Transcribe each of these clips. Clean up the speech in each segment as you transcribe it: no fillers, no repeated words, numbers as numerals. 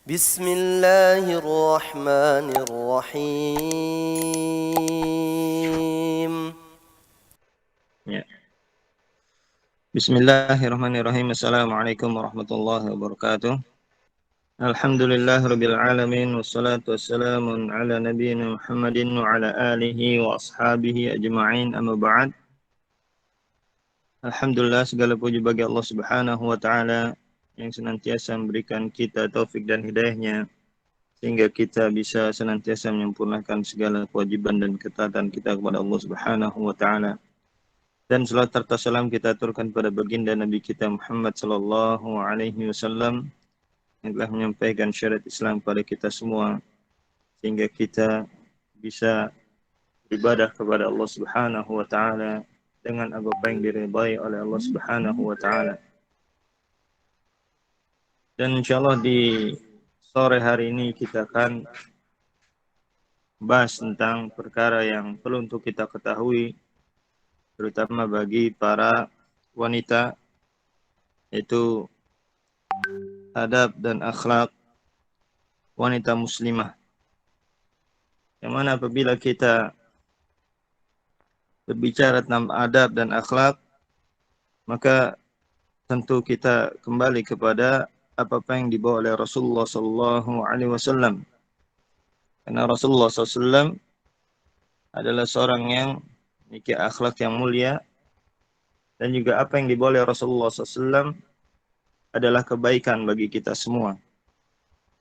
بسم الله الرحمن الرحيم. Ya. Bismillahirrahmanirrahim. Assalamualaikum warahmatullahi wabarakatuh. Alhamdulillahirabbil alamin wassalatu wassalamu ala nabiyyina Muhammadin wa ala alihi wa ashabihi ajma'in. Amma ba'd. Alhamdulillah, segala puji bagi Allah Subhanahu wa taala yang senantiasa memberikan kita taufik dan hidayahnya sehingga kita bisa senantiasa menyempurnakan segala kewajiban dan ketaatan kita kepada Allah Subhanahu wa taala. Dan salat serta salam kita aturkan pada baginda Nabi kita Muhammad sallallahu alaihi wasallam yang telah menyampaikan syariat Islam kepada kita semua sehingga kita bisa beribadah kepada Allah Subhanahu wa taala dengan apa yang diridhai oleh Allah Subhanahu wa taala. Dan insyaallah di sore hari ini kita akan bahas tentang perkara yang perlu untuk kita ketahui terutama bagi para wanita, yaitu adab dan akhlak wanita muslimah. Yang mana apabila kita berbicara tentang adab dan akhlak, maka tentu kita kembali kepada apa yang dibawa oleh Rasulullah sallallahu alaihi wasallam. Karena Rasulullah SAW adalah seorang yang memiliki akhlak yang mulia, dan juga apa yang dibawa oleh Rasulullah SAW adalah kebaikan bagi kita semua.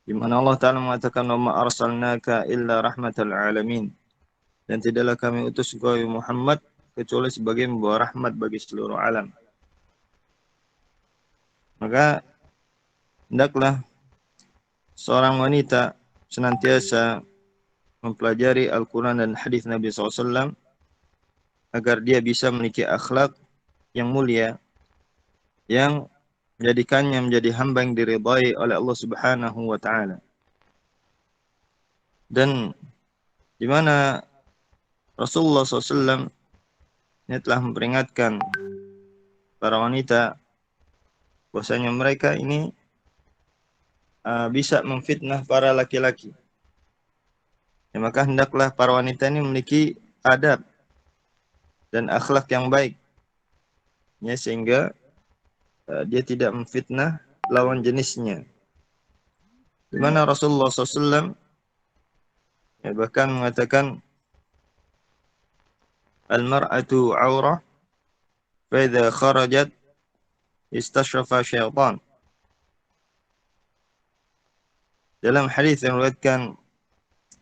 Di mana Allah Ta'ala mengatakan, "Wa ma arsalnaka illa rahmatal alamin." Dan tidaklah kami utus engkau Muhammad kecuali sebagai membawa rahmat bagi seluruh alam. Maka hendaklah seorang wanita senantiasa mempelajari Al-Quran dan hadis Nabi SAW agar dia bisa memiliki akhlak yang mulia yang menjadikannya menjadi hamba yang diridhai oleh Allah Subhanahu wa taala. Dan di mana Rasulullah SAW ini telah memperingatkan para wanita bahwasanya mereka ini bisa memfitnah para laki-laki. Ya, maka hendaklah para wanita ini memiliki adab dan akhlak yang baik, ya, sehingga dia tidak memfitnah lawan jenisnya. Di mana Rasulullah SAW ya, bahkan mengatakan, "Al-mar'atu 'aurah, fa idza kharajat istashrafa syaitan." Dalam hadis yang diriwayatkan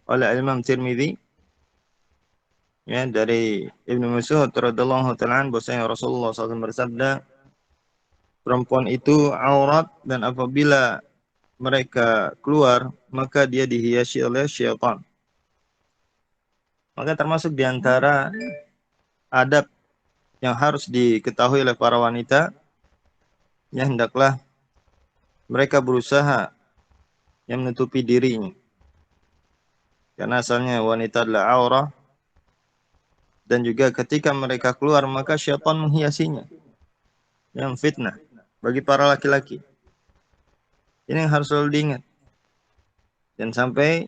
oleh Imam Tirmidzi, ya, dari Ibnu Mas'ud radhiyallahu ta'ala bahwasanya Rasulullah SAW bersabda, perempuan itu aurat dan apabila mereka keluar maka dia dihiasi oleh syaitan. Maka termasuk di antara adab yang harus diketahui oleh para wanita, ya, hendaklah mereka berusaha yang menutupi dirinya. Karena asalnya wanita adalah aurah, dan juga ketika mereka keluar maka syaitan menghiasinya, yang fitnah bagi para laki-laki. Ini yang harus selalu diingat. Dan sampai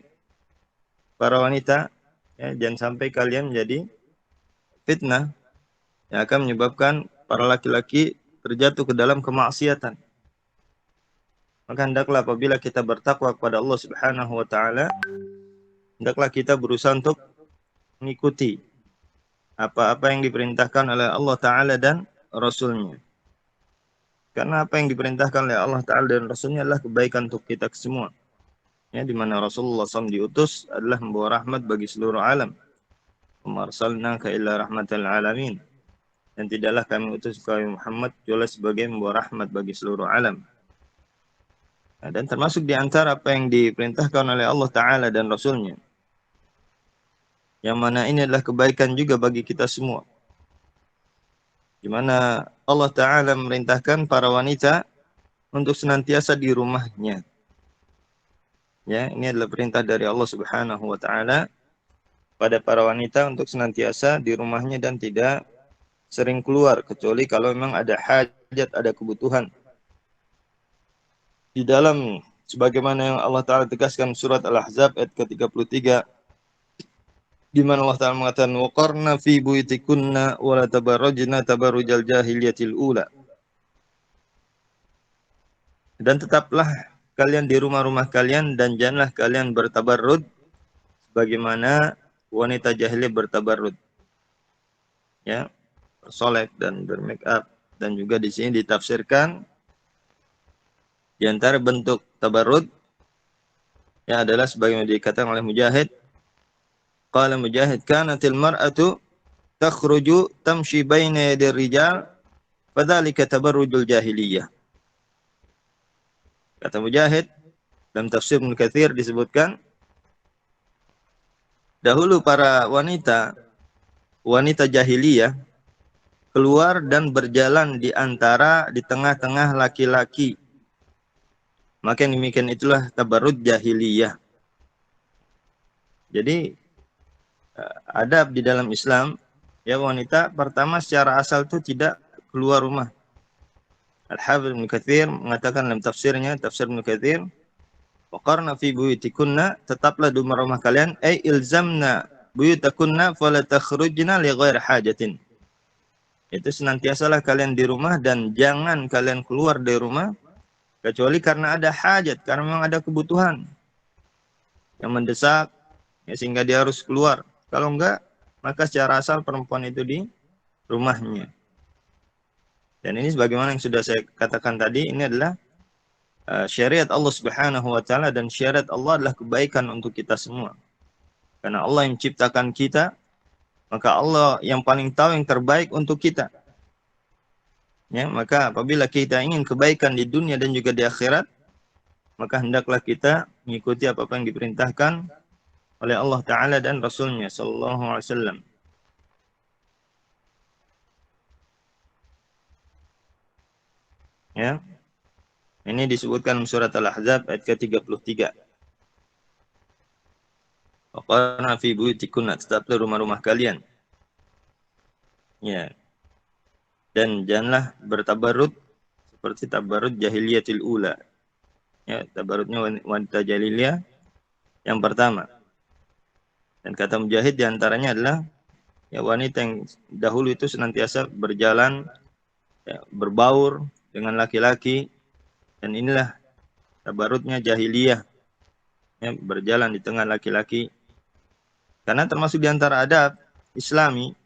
para wanita, ya, jangan sampai kalian menjadi fitnah yang akan menyebabkan para laki-laki terjatuh ke dalam kemaksiatan. Maka hendaklah apabila kita bertakwa kepada Allah Subhanahu wa taala, hendaklah kita berusaha untuk mengikuti apa-apa yang diperintahkan oleh Allah Ta'ala dan Rasulnya. Karena apa yang diperintahkan oleh Allah Ta'ala dan Rasulnya adalah kebaikan untuk kita semua. Ya, di mana Rasulullah SAW diutus adalah membawa rahmat bagi seluruh alam. "Wa arsalnaka illa rahmatal alamin." Dan tidaklah kami utus kau Muhammad kecuali sebagai membawa rahmat bagi seluruh alam. Nah, dan termasuk di antara apa yang diperintahkan oleh Allah Ta'ala dan Rasulnya, yang mana ini adalah kebaikan juga bagi kita semua. Di mana Allah Ta'ala memerintahkan para wanita untuk senantiasa di rumahnya. Ya, ini adalah perintah dari Allah Subhanahu wa taala pada para wanita untuk senantiasa di rumahnya dan tidak sering keluar kecuali kalau memang ada hajat, ada kebutuhan di dalam sebagaimana yang Allah Ta'ala tegaskan surat Al-Ahzab ayat ke-33, di mana Allah Ta'ala mengatakan waqarna fi buyutikunna wa la tabarrajna tabarrujal jahiliyatil ula. Dan tetaplah kalian di rumah-rumah kalian dan janganlah kalian bertabarrud bagaimana wanita jahiliyah bertabarrud. Ya, bersolek dan bermake up, dan juga di sini ditafsirkan di antara bentuk tabarrud ya adalah sebagaimana dikatakan oleh Mujahid. Qala Mujahid, kanatil mar'atu takhruju tamshi baina yadir rijal fadzalika tabarrujul jahiliyah. Kata Mujahid, dalam tafsir Ibnu Katsir disebutkan, dahulu para wanita jahiliyah keluar dan berjalan di tengah-tengah laki-laki. Maka yang demikian itulah tabarruj jahiliyah. Jadi adab di dalam Islam, ya wanita pertama secara asal itu tidak keluar rumah. Al-Hafidz Ibnu Katsir mengatakan dalam tafsirnya, tafsir Ibnu Katsir, waqarna fi buyutikunna, tetaplah di rumah kalian, ay ilzamna buyutakunna fala takhrujna li ghairi hajatin. Itu senantiasalah kalian di rumah dan jangan kalian keluar dari rumah kecuali karena ada hajat, karena memang ada kebutuhan yang mendesak ya, sehingga dia harus keluar. Kalau enggak, maka secara asal perempuan itu di rumahnya. Dan ini sebagaimana yang sudah saya katakan tadi, ini adalah syariat Allah Subhanahu wa taala, dan syariat Allah adalah kebaikan untuk kita semua. Karena Allah yang menciptakan kita, maka Allah yang paling tahu yang terbaik untuk kita. Ya, maka apabila kita ingin kebaikan di dunia dan juga di akhirat, maka hendaklah kita mengikuti apa yang diperintahkan oleh Allah Ta'ala dan Rasulnya Sallallahu Alaihi Wasallam. Ya, ini disebutkan surat Al-Ahzab ayat ke-33. Waqarna fi buyutikunna, tetaplah rumah-rumah kalian. Ya. Dan janganlah bertabarrud seperti tabarrud jahiliyatil ula. Ya, tabarrudnya wanita jahiliyah yang pertama. Dan kata Mujahid di antaranya adalah ya wanita yang dahulu itu senantiasa berjalan ya, berbaur dengan laki-laki, dan inilah tabarrudnya jahiliyah ya, berjalan di tengah laki-laki. Karena termasuk di antara adab Islami,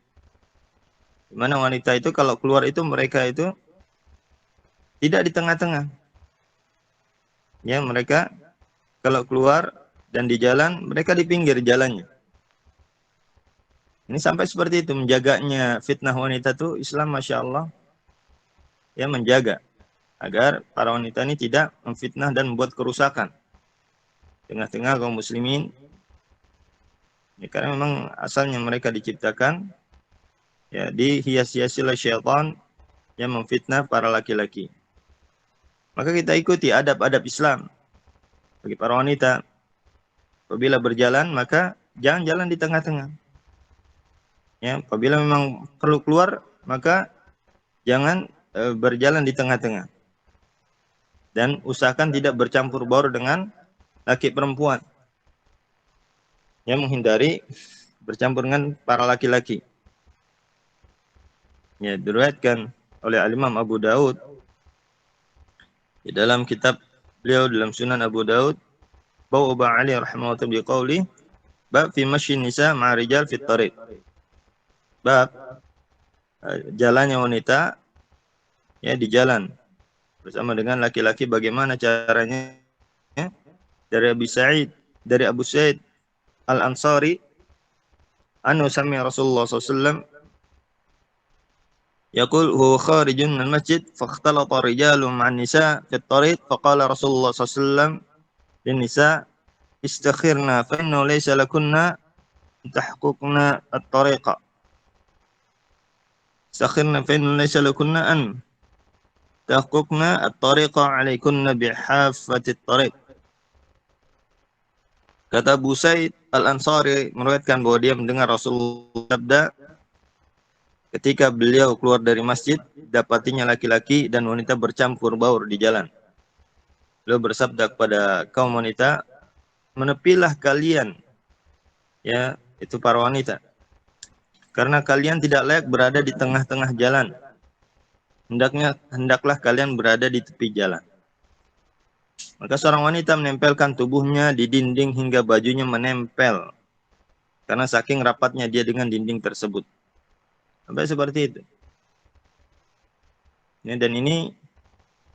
di mana wanita itu kalau keluar itu mereka itu tidak di tengah-tengah. Ya, mereka kalau keluar dan di jalan, mereka di pinggir jalannya. Ini sampai seperti itu, menjaganya fitnah wanita itu Islam Masya Allah ya, menjaga agar para wanita ini tidak memfitnah dan membuat kerusakan tengah-tengah kaum muslimin ya, karena memang asalnya mereka diciptakan ya dihias-hiasi oleh syaitan yang memfitnah para laki-laki. Maka kita ikuti adab-adab Islam bagi para wanita. Apabila berjalan maka jangan jalan di tengah-tengah. Ya, apabila memang perlu keluar maka jangan berjalan di tengah-tengah. Dan usahakan tidak bercampur baur dengan laki perempuan. Ya, menghindari bercampur dengan para laki-laki. Ya, diriwayatkan oleh Al-Imam Abu Daud di dalam kitab beliau dalam Sunan Abu Daud, Ba'uba Ali rahimahullah biqauli bab fi masyin nisa ma'a rijal fit tariq. Bab jalannya wanita ya di jalan bersama dengan laki-laki, bagaimana caranya ya? Dari Abu Sa'id Al-Ansari anhu sami Rasulullah sallallahu alaihi wasallam yaqul huwa kharijun minal masjid fakhtalata rijalun ma'an nisa fi at-tariq faqala Rasulullah sallallahu alaihi wasallam lin nisa istakhirna fa innahu laysa lakunna tahquqna at-tariqa. Istakhirna fa innahu laysa lakunna an tahquqna at-tariqa 'alaykunna bihafati at-tariq. Kata Abu Sa'id Al-Ansari meriwayatkan bahwa dia mendengar Rasulullah sabda ketika beliau keluar dari masjid, dapatinya laki-laki dan wanita bercampur baur di jalan. beliau bersabda kepada kaum wanita, menepilah kalian, ya, itu para wanita, karena kalian tidak layak berada di tengah-tengah jalan. Hendaklah kalian berada di tepi jalan. Maka seorang wanita menempelkan tubuhnya di dinding hingga bajunya menempel, karena saking rapatnya dia dengan dinding tersebut. Sampai seperti itu. Ya, dan ini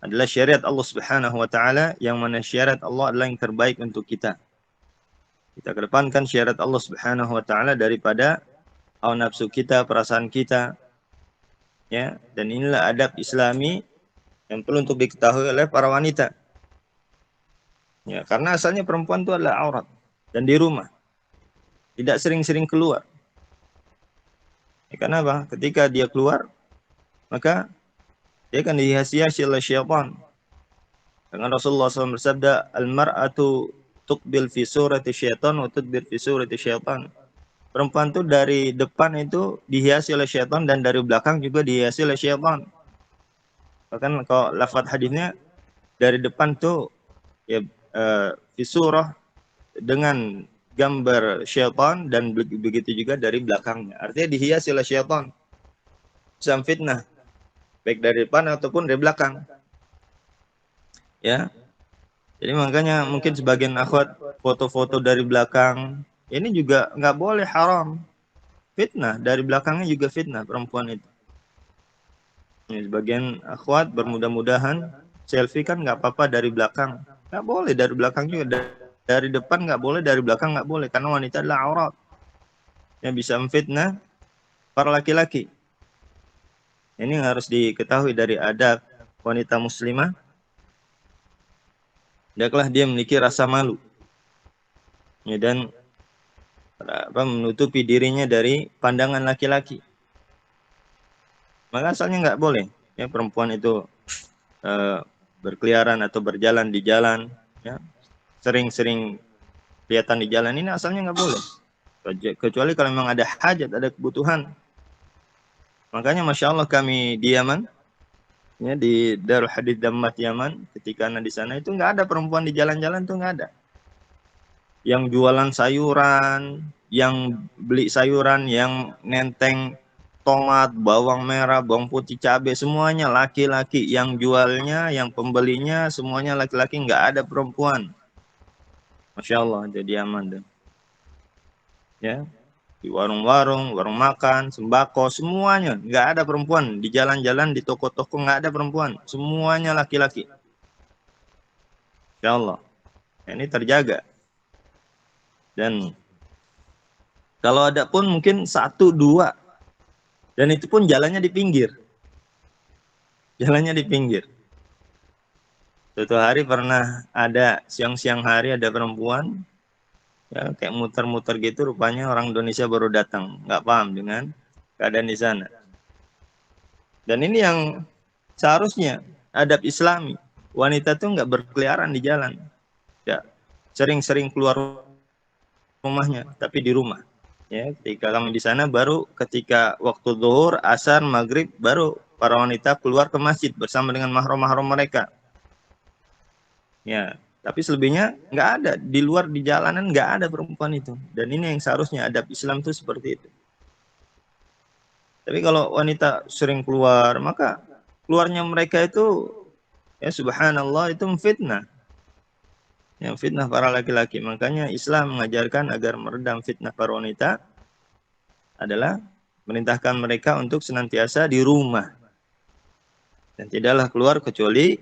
adalah syariat Allah Subhanahu wa taala, yang mana syariat Allah adalah yang terbaik untuk kita. Kita kedepankan syariat Allah Subhanahu wa taala daripada hawa nafsu kita, perasaan kita. Ya, dan inilah adab Islami yang perlu untuk diketahui oleh para wanita. Ya, karena asalnya perempuan itu adalah aurat dan di rumah. Tidak sering-sering keluar. Ya, karena apa? Ketika dia keluar, maka dia akan dihiasi-hiasi oleh syaitan. Dengan Rasulullah SAW bersabda, al-mar'atu tuqbil fi surati syaitan wa tudbir fi surati syaitan. Perempuan itu dari depan itu dihiasi oleh syaitan dan dari belakang juga dihiasi oleh syaitan. Bahkan kalau lafaz hadisnya dari depan tuh ya fi surah dengan gambar syaitan, dan begitu juga dari belakangnya. Artinya dihiasi oleh syaitan. Sam fitnah baik dari depan ataupun dari belakang. Ya. Jadi makanya mungkin sebagian akhwat foto-foto dari belakang ini juga nggak boleh, haram. Fitnah, dari belakangnya juga fitnah perempuan itu. Ya, sebagian akhwat bermudah-mudahan selfie kan nggak apa-apa dari belakang. Nggak boleh dari belakang juga. Dari depan nggak boleh, dari belakang nggak boleh. Karena wanita adalah aurat. Yang bisa memfitnah para laki-laki. Ini harus diketahui dari adab wanita muslimah. Hendaklah dia memiliki rasa malu. Ya, dan menutupi dirinya dari pandangan laki-laki. Maka asalnya nggak boleh ya perempuan itu berkeliaran atau berjalan di jalan, ya, sering-sering kelihatan di jalan, ini asalnya nggak boleh. Kecuali kalau memang ada hajat, ada kebutuhan. Makanya Masya Allah kami di Yaman, ya, di Darul Hadith Dammat Yaman, ketika di sana itu nggak ada perempuan di jalan-jalan, tuh nggak ada. Yang jualan sayuran, yang beli sayuran, yang nenteng tomat, bawang merah, bawang putih, cabai, semuanya laki-laki. Yang jualnya, yang pembelinya, semuanya laki-laki, nggak ada perempuan. Masya Allah, jadi aman deh. Ya, di warung-warung, warung makan, sembako, semuanya nggak ada perempuan. Di jalan-jalan, di toko-toko nggak ada perempuan, semuanya laki-laki. Masya Allah, ini terjaga. Dan kalau ada pun mungkin 1, 2. Dan itu pun jalannya di pinggir. Jalannya di pinggir. Suatu hari pernah ada siang-siang hari ada perempuan, ya, kayak muter-muter gitu, rupanya orang Indonesia baru datang, nggak paham dengan keadaan di sana. Dan ini yang seharusnya adab Islami. Wanita tuh nggak berkeliaran di jalan, ya, sering-sering keluar rumahnya, tapi di rumah. Ya, ketika kami di sana baru ketika waktu zuhur, asar, maghrib, baru para wanita keluar ke masjid bersama dengan mahram-mahram mereka. Ya, tapi selebihnya nggak ada, di luar di jalanan nggak ada perempuan itu. Dan ini yang seharusnya adab Islam itu seperti itu. Tapi kalau wanita sering keluar, maka keluarnya mereka itu, ya subhanallah, itu memfitnah. Yang fitnah para laki-laki. Makanya Islam mengajarkan agar meredam fitnah para wanita adalah merintahkan mereka untuk senantiasa di rumah. Dan tidaklah keluar kecuali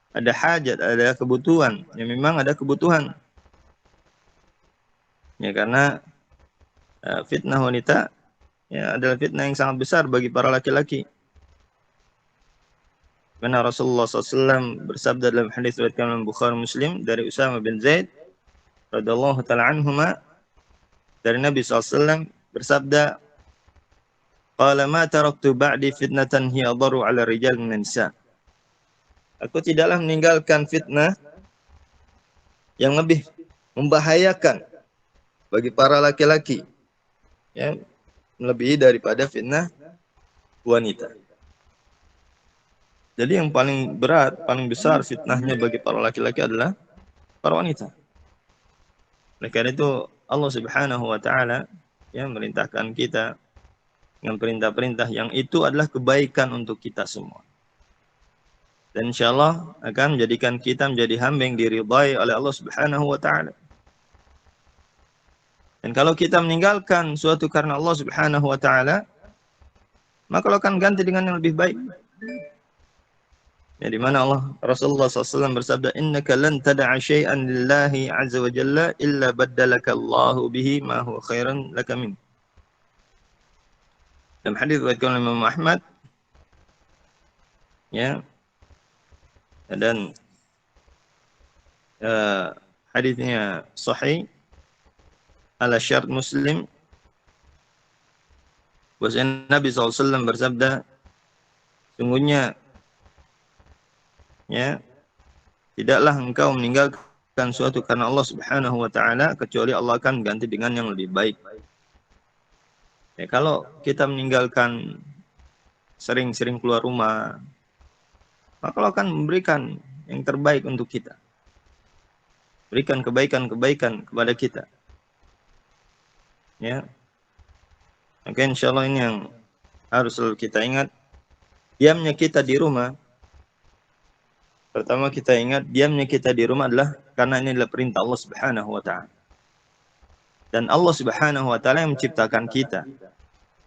ada hajat, ada kebutuhan. Ya memang ada kebutuhan. Ya karena fitnah wanita ya adalah fitnah yang sangat besar bagi para laki-laki. Karena Rasulullah SAW bersabda dalam hadis riwayat Imam Bukhari Muslim dari Usama bin Zaid radhiyallahu taala anhuma, dari Nabi SAW bersabda, qala ma taraktu ba'di fitnatan hiya dharu 'ala rijal min nisa. Aku tidaklah meninggalkan fitnah yang lebih membahayakan bagi para laki-laki, ya, melebihi daripada fitnah wanita. Jadi yang paling berat, paling besar fitnahnya bagi para laki-laki adalah para wanita. Oleh karena itu Allah Subhanahu wa taala yang merintahkan kita dengan perintah-perintah yang itu adalah kebaikan untuk kita semua. Dan insyaallah akan menjadikan kita menjadi hamba yang diridhai oleh Allah Subhanahu wa taala. Dan kalau kita meninggalkan suatu karena Allah Subhanahu wa taala, maka Allah akan ganti dengan yang lebih baik. Ya, di mana Rasulullah SAW bersabda, innaka lan tada'a syai'an lillahi azza wa jalla illa baddalaka Allahu bihi ma huwa khairan laka min. Dalam hadis riwayat Imam Ahmad, ya, dan hadisnya sahih ala syart Muslim, bahwasanya Nabi SAW bersabda, sungguhnya ya, tidaklah engkau meninggalkan suatu karena Allah Subhanahu wa taala kecuali Allah akan ganti dengan yang lebih baik. Ya, kalau kita meninggalkan sering-sering keluar rumah, maka Allah akan memberikan yang terbaik untuk kita. Berikan kebaikan-kebaikan kepada kita. Ya. Maka insyaallah ini yang harus selalu kita ingat. Diamnya kita di rumah, pertama kita ingat diamnya kita di rumah adalah karena ini adalah perintah Allah Subhanahu wa taala. Dan Allah Subhanahu wa taala yang menciptakan kita,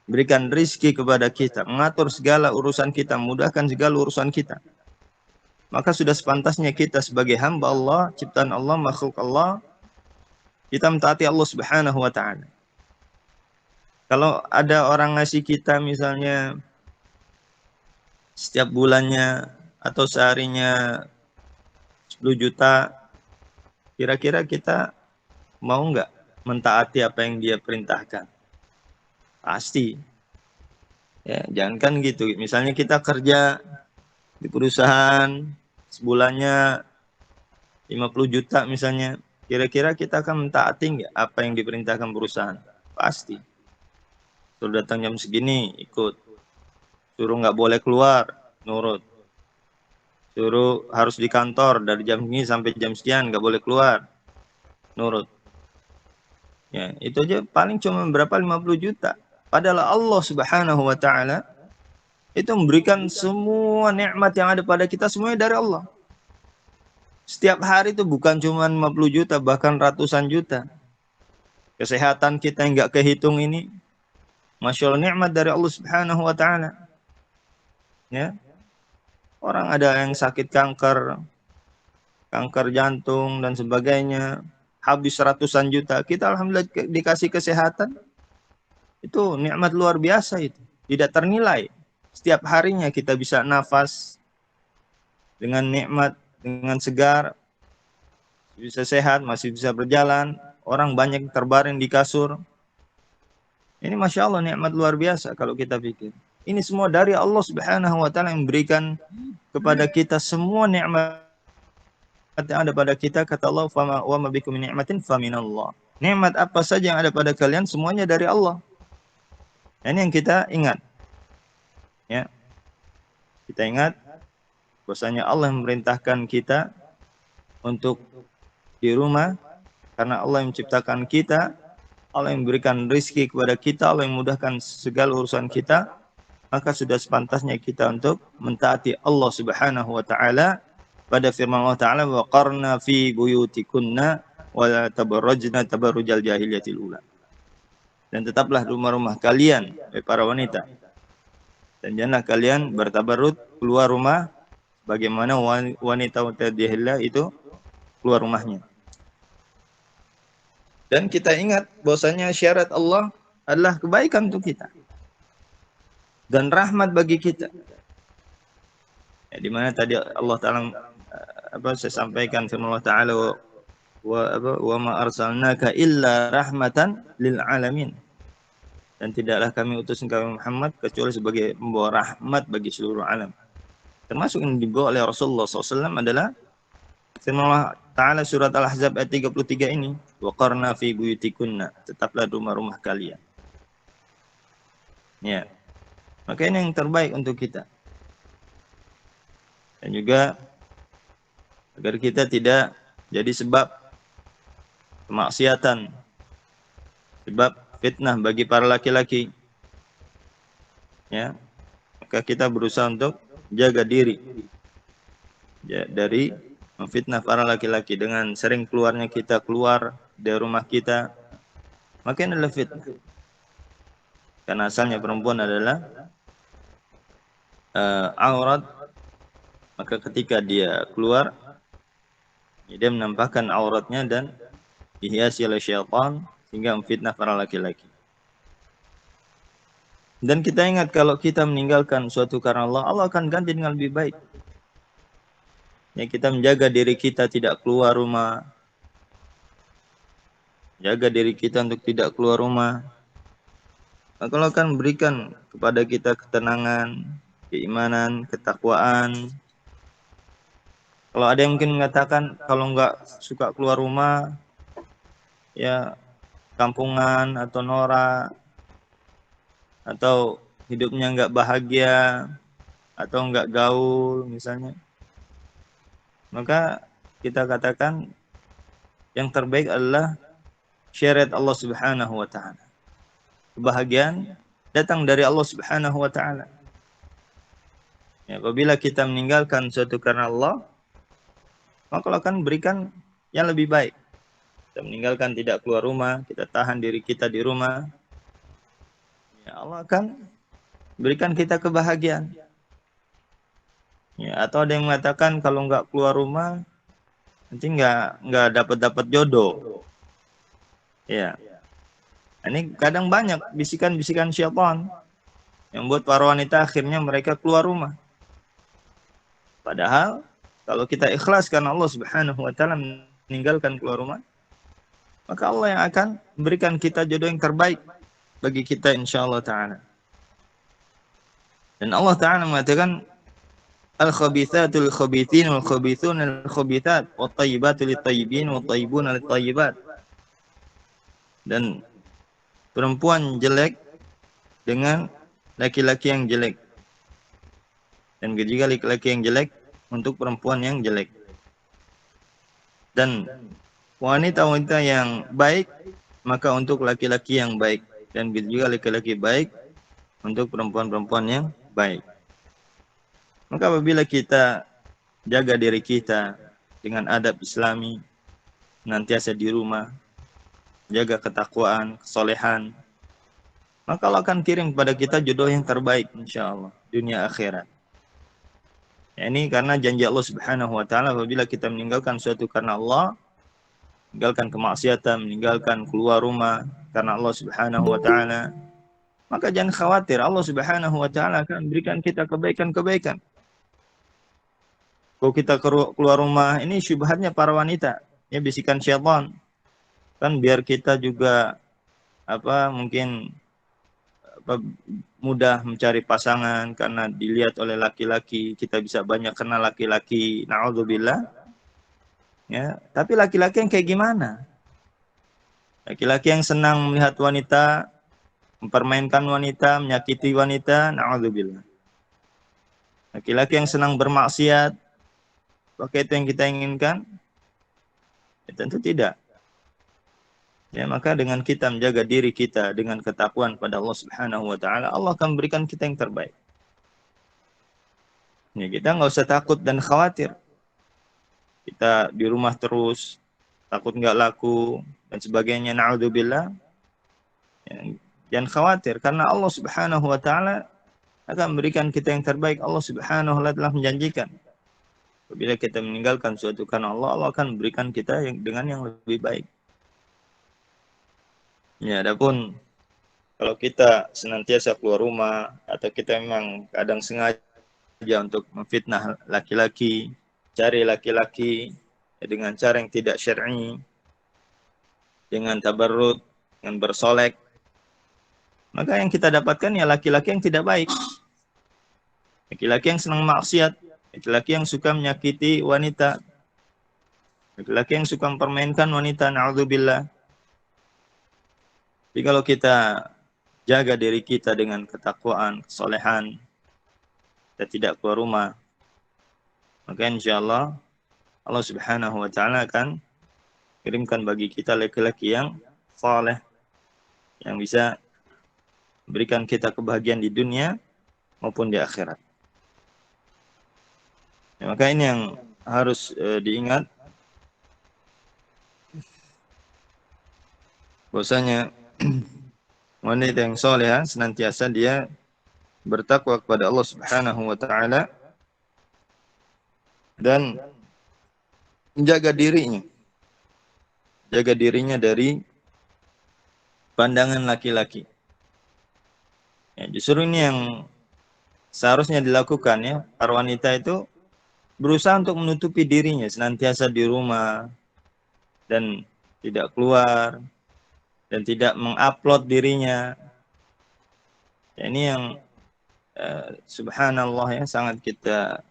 berikan rizki kepada kita, mengatur segala urusan kita, memudahkan segala urusan kita. Maka sudah sepantasnya kita sebagai hamba Allah, ciptaan Allah, makhluk Allah, kita mentaati Allah Subhanahu wa taala. Kalau ada orang ngasih kita misalnya setiap bulannya atau seharinya 10 juta, kira-kira kita mau nggak mentaati apa yang dia perintahkan? Pasti. Ya, jangankan gitu. Misalnya kita kerja di perusahaan, sebulannya 50 juta misalnya, kira-kira kita akan mentaati nggak apa yang diperintahkan perusahaan? Pasti. Suruh datang jam segini, ikut. Suruh nggak boleh keluar, nurut. Suruh harus di kantor dari jam ini sampai jam sekian, nggak boleh keluar, nurut. Ya, itu aja paling cuma berapa 50 juta. Padahal Allah Subhanahu wa taala itu memberikan semua nikmat yang ada pada kita semuanya dari Allah. Setiap hari itu bukan cuma 50 juta, bahkan ratusan juta. Kesehatan kita yang nggak kehitung ini, Masya Allah, nikmat dari Allah Subhanahu wa taala. Ya. Orang ada yang sakit kanker jantung dan sebagainya, habis ratusan juta. Kita alhamdulillah dikasih kesehatan. Itu nikmat luar biasa itu. Tidak ternilai. Setiap harinya kita bisa nafas dengan nikmat, dengan segar, bisa sehat, masih bisa berjalan. Orang banyak terbaring di kasur. Ini Masya Allah nikmat luar biasa kalau kita pikir. Ini semua dari Allah Subhanahu wa taala yang memberikan kepada kita semua nikmat yang ada pada kita. Kata Allah, "Wa ma bikum min ni'matin faminallah." Nikmat apa saja yang ada pada kalian semuanya dari Allah. Ini yang kita ingat. Ya. Kita ingat bahwasanya Allah yang memerintahkan kita untuk di rumah karena Allah yang menciptakan kita, Allah yang memberikan rezeki kepada kita, Allah yang memudahkan segala urusan kita. Maka sudah sepantasnya kita untuk mentaati Allah Subhanahu wa taala pada firman Allah taala, wa qarna fi buyutikunna wa la tabarrajna tabarrujal jahiliyatil ula. Dan tetaplah rumah-rumah kalian, para wanita. Dan janganlah kalian bertabarrut keluar rumah bagaimana wanita jahiliyah itu keluar rumahnya. Dan kita ingat bahwasanya syarat Allah adalah kebaikan untuk kita dan rahmat bagi kita. Ya, di mana tadi Allah Taala saya sampaikan firman Allah Taala, wa ma arsalnaka illa rahmatan lil alamin. Dan tidaklah kami utus engkau Muhammad kecuali sebagai pembawa rahmat bagi seluruh alam. Termasuk yang dibawa oleh Rasulullah SAW adalah firman Allah Ta'ala surat Al-Ahzab ayat 33 ini, wa qarna fi buyutikunna, tetaplah rumah-rumah kalian. Ya. Maka ini yang terbaik untuk kita. Dan juga agar kita tidak jadi sebab kemaksiatan, sebab fitnah bagi para laki-laki. Ya, maka kita berusaha untuk jaga diri ya, dari memfitnah para laki-laki dengan sering keluarnya kita keluar dari rumah kita. Maka ini adalah fitnah. Karena asalnya perempuan adalah aurat, maka ketika dia keluar, ya, dia menampakkan auratnya dan dihiasi oleh syaitan sehingga memfitnah para laki-laki. Dan kita ingat kalau kita meninggalkan suatu karena Allah, Allah akan ganti dengan lebih baik. Ya, kita menjaga diri kita tidak keluar rumah, jaga diri kita untuk tidak keluar rumah, maka Allah akan memberikan kepada kita ketenangan, keimanan, ketakwaan. Kalau ada yang mungkin mengatakan kalau nggak suka keluar rumah, ya kampungan atau norak, atau hidupnya nggak bahagia, atau nggak gaul misalnya, maka kita katakan yang terbaik adalah syariat Allah Subhanahu wa taala. Kebahagiaan datang dari Allah Subhanahu wa taala. Ya, apabila kita meninggalkan suatu karena Allah, maka Allah akan berikan yang lebih baik. Kita meninggalkan tidak keluar rumah, kita tahan diri kita di rumah, ya Allah akan berikan kita kebahagiaan. Ya, atau ada yang mengatakan kalau nggak keluar rumah nanti nggak dapat jodoh. Ya, ini kadang banyak bisikan-bisikan syaitan yang buat para wanita akhirnya mereka keluar rumah. Padahal kalau kita ikhlas karena Allah Subhanahu wa taala meninggalkan keluar rumah, maka Allah yang akan memberikan kita jodoh yang terbaik bagi kita insyaallah taala. Dan Allah taala mengatakan al-khabithatul khabithin wal khabithun al-khabithat wat thayyibatu lit thayyibin wat thayyibuna lit thayyibat. Dan perempuan jelek dengan laki-laki yang jelek. Dan juga laki-laki yang jelek untuk perempuan yang jelek. Dan wanita-wanita yang baik maka untuk laki-laki yang baik, dan juga laki-laki baik untuk perempuan-perempuan yang baik. Maka apabila kita jaga diri kita dengan adab Islami, senantiasa di rumah, jaga ketakwaan, kesolehan, maka Allah akan kirim kepada kita jodoh yang terbaik insyaallah dunia akhirat. Ya, ini karena janji Allah Subhanahu wa taala apabila kita meninggalkan suatu karena Allah, meninggalkan kemaksiatan, meninggalkan keluar rumah karena Allah Subhanahu wa taala, maka jangan khawatir, Allah Subhanahu wa taala akan memberikan kita kebaikan-kebaikan. Kalau kita keluar rumah, ini syubhatnya para wanita, ya bisikan syaitan. Kan biar kita juga mungkin mudah mencari pasangan karena dilihat oleh laki-laki, kita bisa banyak kenal laki-laki, na'udzubillah. Ya, tapi laki-laki yang kayak gimana? Laki-laki yang senang melihat wanita, mempermainkan wanita, menyakiti wanita, na'udzubillah. Laki-laki yang senang bermaksiat, apakah itu yang kita inginkan? Ya, tentu tidak. Ya, maka dengan kita menjaga diri kita dengan ketakwaan pada Allah Subhanahu wa taala, Allah akan memberikan kita yang terbaik. Ya, kita nggak usah takut dan khawatir. Kita di rumah terus, takut nggak laku dan sebagainya, na'udzubillah. Ya, jangan khawatir karena Allah Subhanahu wa taala akan memberikan kita yang terbaik. Allah Subhanahu wa taala telah menjanjikan apabila kita meninggalkan suatu karena Allah, Allah akan memberikan kita dengan yang lebih baik. Ya, adapun kalau kita senantiasa keluar rumah atau kita memang kadang sengaja untuk memfitnah laki-laki, cari laki-laki dengan cara yang tidak syar'i, dengan tabarrud, dengan bersolek, maka yang kita dapatkan ya laki-laki yang tidak baik. Laki-laki yang senang maksiat, laki-laki yang suka menyakiti wanita, laki-laki yang suka mempermainkan wanita, na'udzubillah. Jadi kalau kita jaga diri kita dengan ketakwaan, kesolehan, kita tidak keluar rumah, maka insyaallah Allah Subhanahu wa taala akan kirimkan bagi kita laki-laki yang saleh, yang bisa berikan kita kebahagiaan di dunia maupun di akhirat. Ya, maka ini yang harus diingat, bahwasanya wanita yang saleh senantiasa dia bertakwa kepada Allah Subhanahu wa taala dan menjaga dirinya. Jaga dirinya dari pandangan laki-laki. Ya, justru ini yang seharusnya dilakukan ya. Para wanita itu berusaha untuk menutupi dirinya, senantiasa di rumah dan tidak keluar dan tidak mengupload dirinya. Ya, ini yang subhanallah ya, sangat kita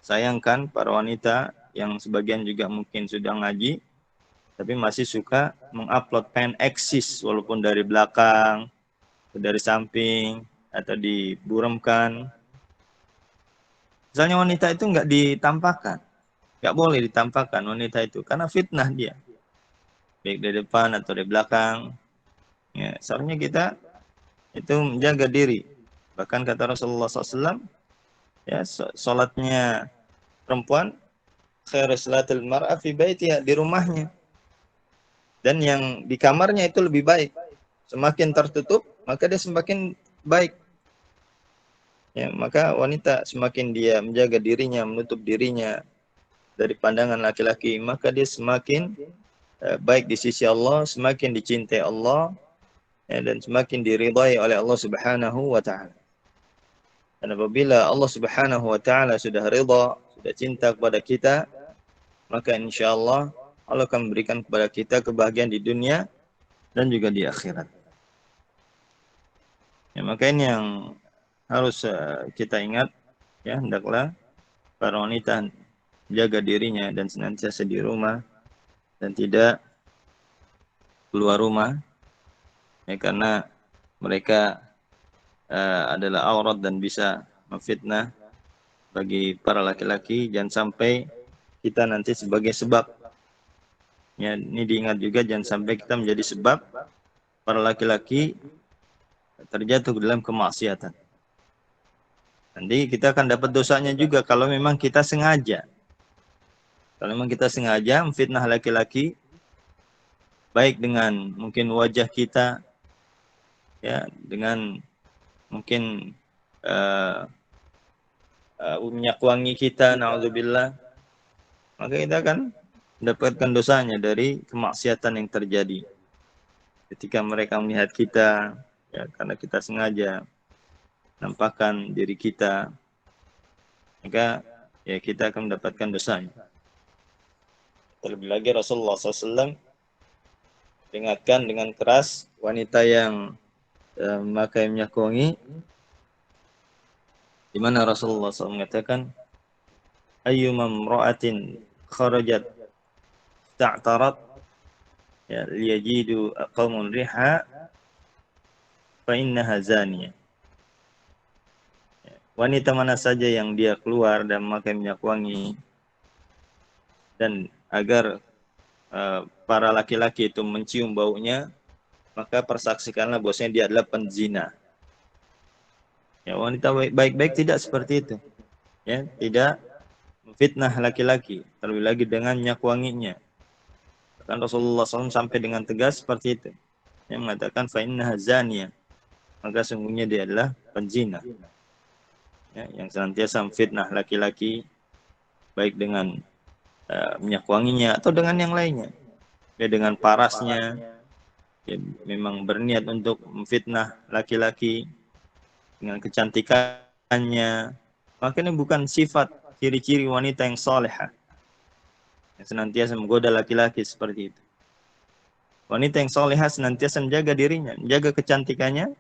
sayangkan para wanita yang sebagian juga mungkin sudah ngaji tapi masih suka mengupload, pengen eksis walaupun dari belakang, dari samping, atau diburamkan. Misalnya wanita itu nggak ditampakkan, nggak boleh ditampakkan wanita itu, karena fitnah dia, baik dari depan atau dari belakang. Ya, seharusnya kita itu menjaga diri. Bahkan kata Rasulullah SAW, ya, sholatnya perempuan khairu salatil mar'a fi baitiha, di rumahnya. Dan yang di kamarnya itu lebih baik. Semakin tertutup, maka dia semakin baik. Ya, maka wanita semakin dia menjaga dirinya, menutup dirinya dari pandangan laki-laki, maka dia semakin baik di sisi Allah, semakin dicintai Allah, ya, dan semakin diridhai oleh Allah Subhanahu wa taala. Dan apabila Allah Subhanahu wa taala sudah ridha, sudah cinta kepada kita, maka insyaallah Allah akan memberikan kepada kita kebahagiaan di dunia dan juga di akhirat. Ya, maka ini yang harus kita ingat, ya, hendaklah para wanita jaga dirinya dan senantiasa di rumah dan tidak keluar rumah, ya, karena mereka adalah aurat dan bisa memfitnah bagi para laki-laki. Jangan sampai kita nanti sebagai sebab, ya, ini diingat juga, jangan sampai kita menjadi sebab para laki-laki terjatuh dalam kemaksiatan. Nanti kita akan dapat dosanya juga kalau memang kita sengaja. Kalau memang kita sengaja memfitnah laki-laki, baik dengan mungkin wajah kita, ya, dengan mungkin minyak wangi kita, na'udzubillah, maka kita akan mendapatkan dosanya dari kemaksiatan yang terjadi ketika mereka melihat kita, ya, karena kita sengaja nampakkan diri kita, maka ya kita akan mendapatkan dosanya. Terlebih lagi Rasulullah SAW peringatkan dengan keras wanita yang memakai minyak wangi, di mana Rasulullah SAW mengatakan, ayyuma imra'atin kharajat ta'tarat, ya, liyajidu qaumun riha fa innaha zaniyah. Wanita mana saja yang dia keluar dan memakai minyak wangi, dan agar para laki-laki itu mencium baunya, maka persaksikanlah bahwasanya dia adalah penzina. Ya, wanita baik-baik tidak seperti itu. Ya, tidak memfitnah laki-laki, terlebih lagi dengan minyak wanginya. Bahkan Rasulullah SAW sampai dengan tegas seperti itu. Yang mengatakan fa innaha zaniyah, maka sungguhnya dia adalah penzina. Ya, yang senantiasa memfitnah laki-laki, baik dengan minyak wanginya atau dengan yang lainnya, ya, dengan parasnya, ya, memang berniat untuk memfitnah laki-laki dengan kecantikannya, maka ini bukan sifat ciri-ciri wanita yang salehah, yang senantiasa menggoda laki-laki seperti itu. Wanita yang salehah senantiasa menjaga dirinya, menjaga kecantikannya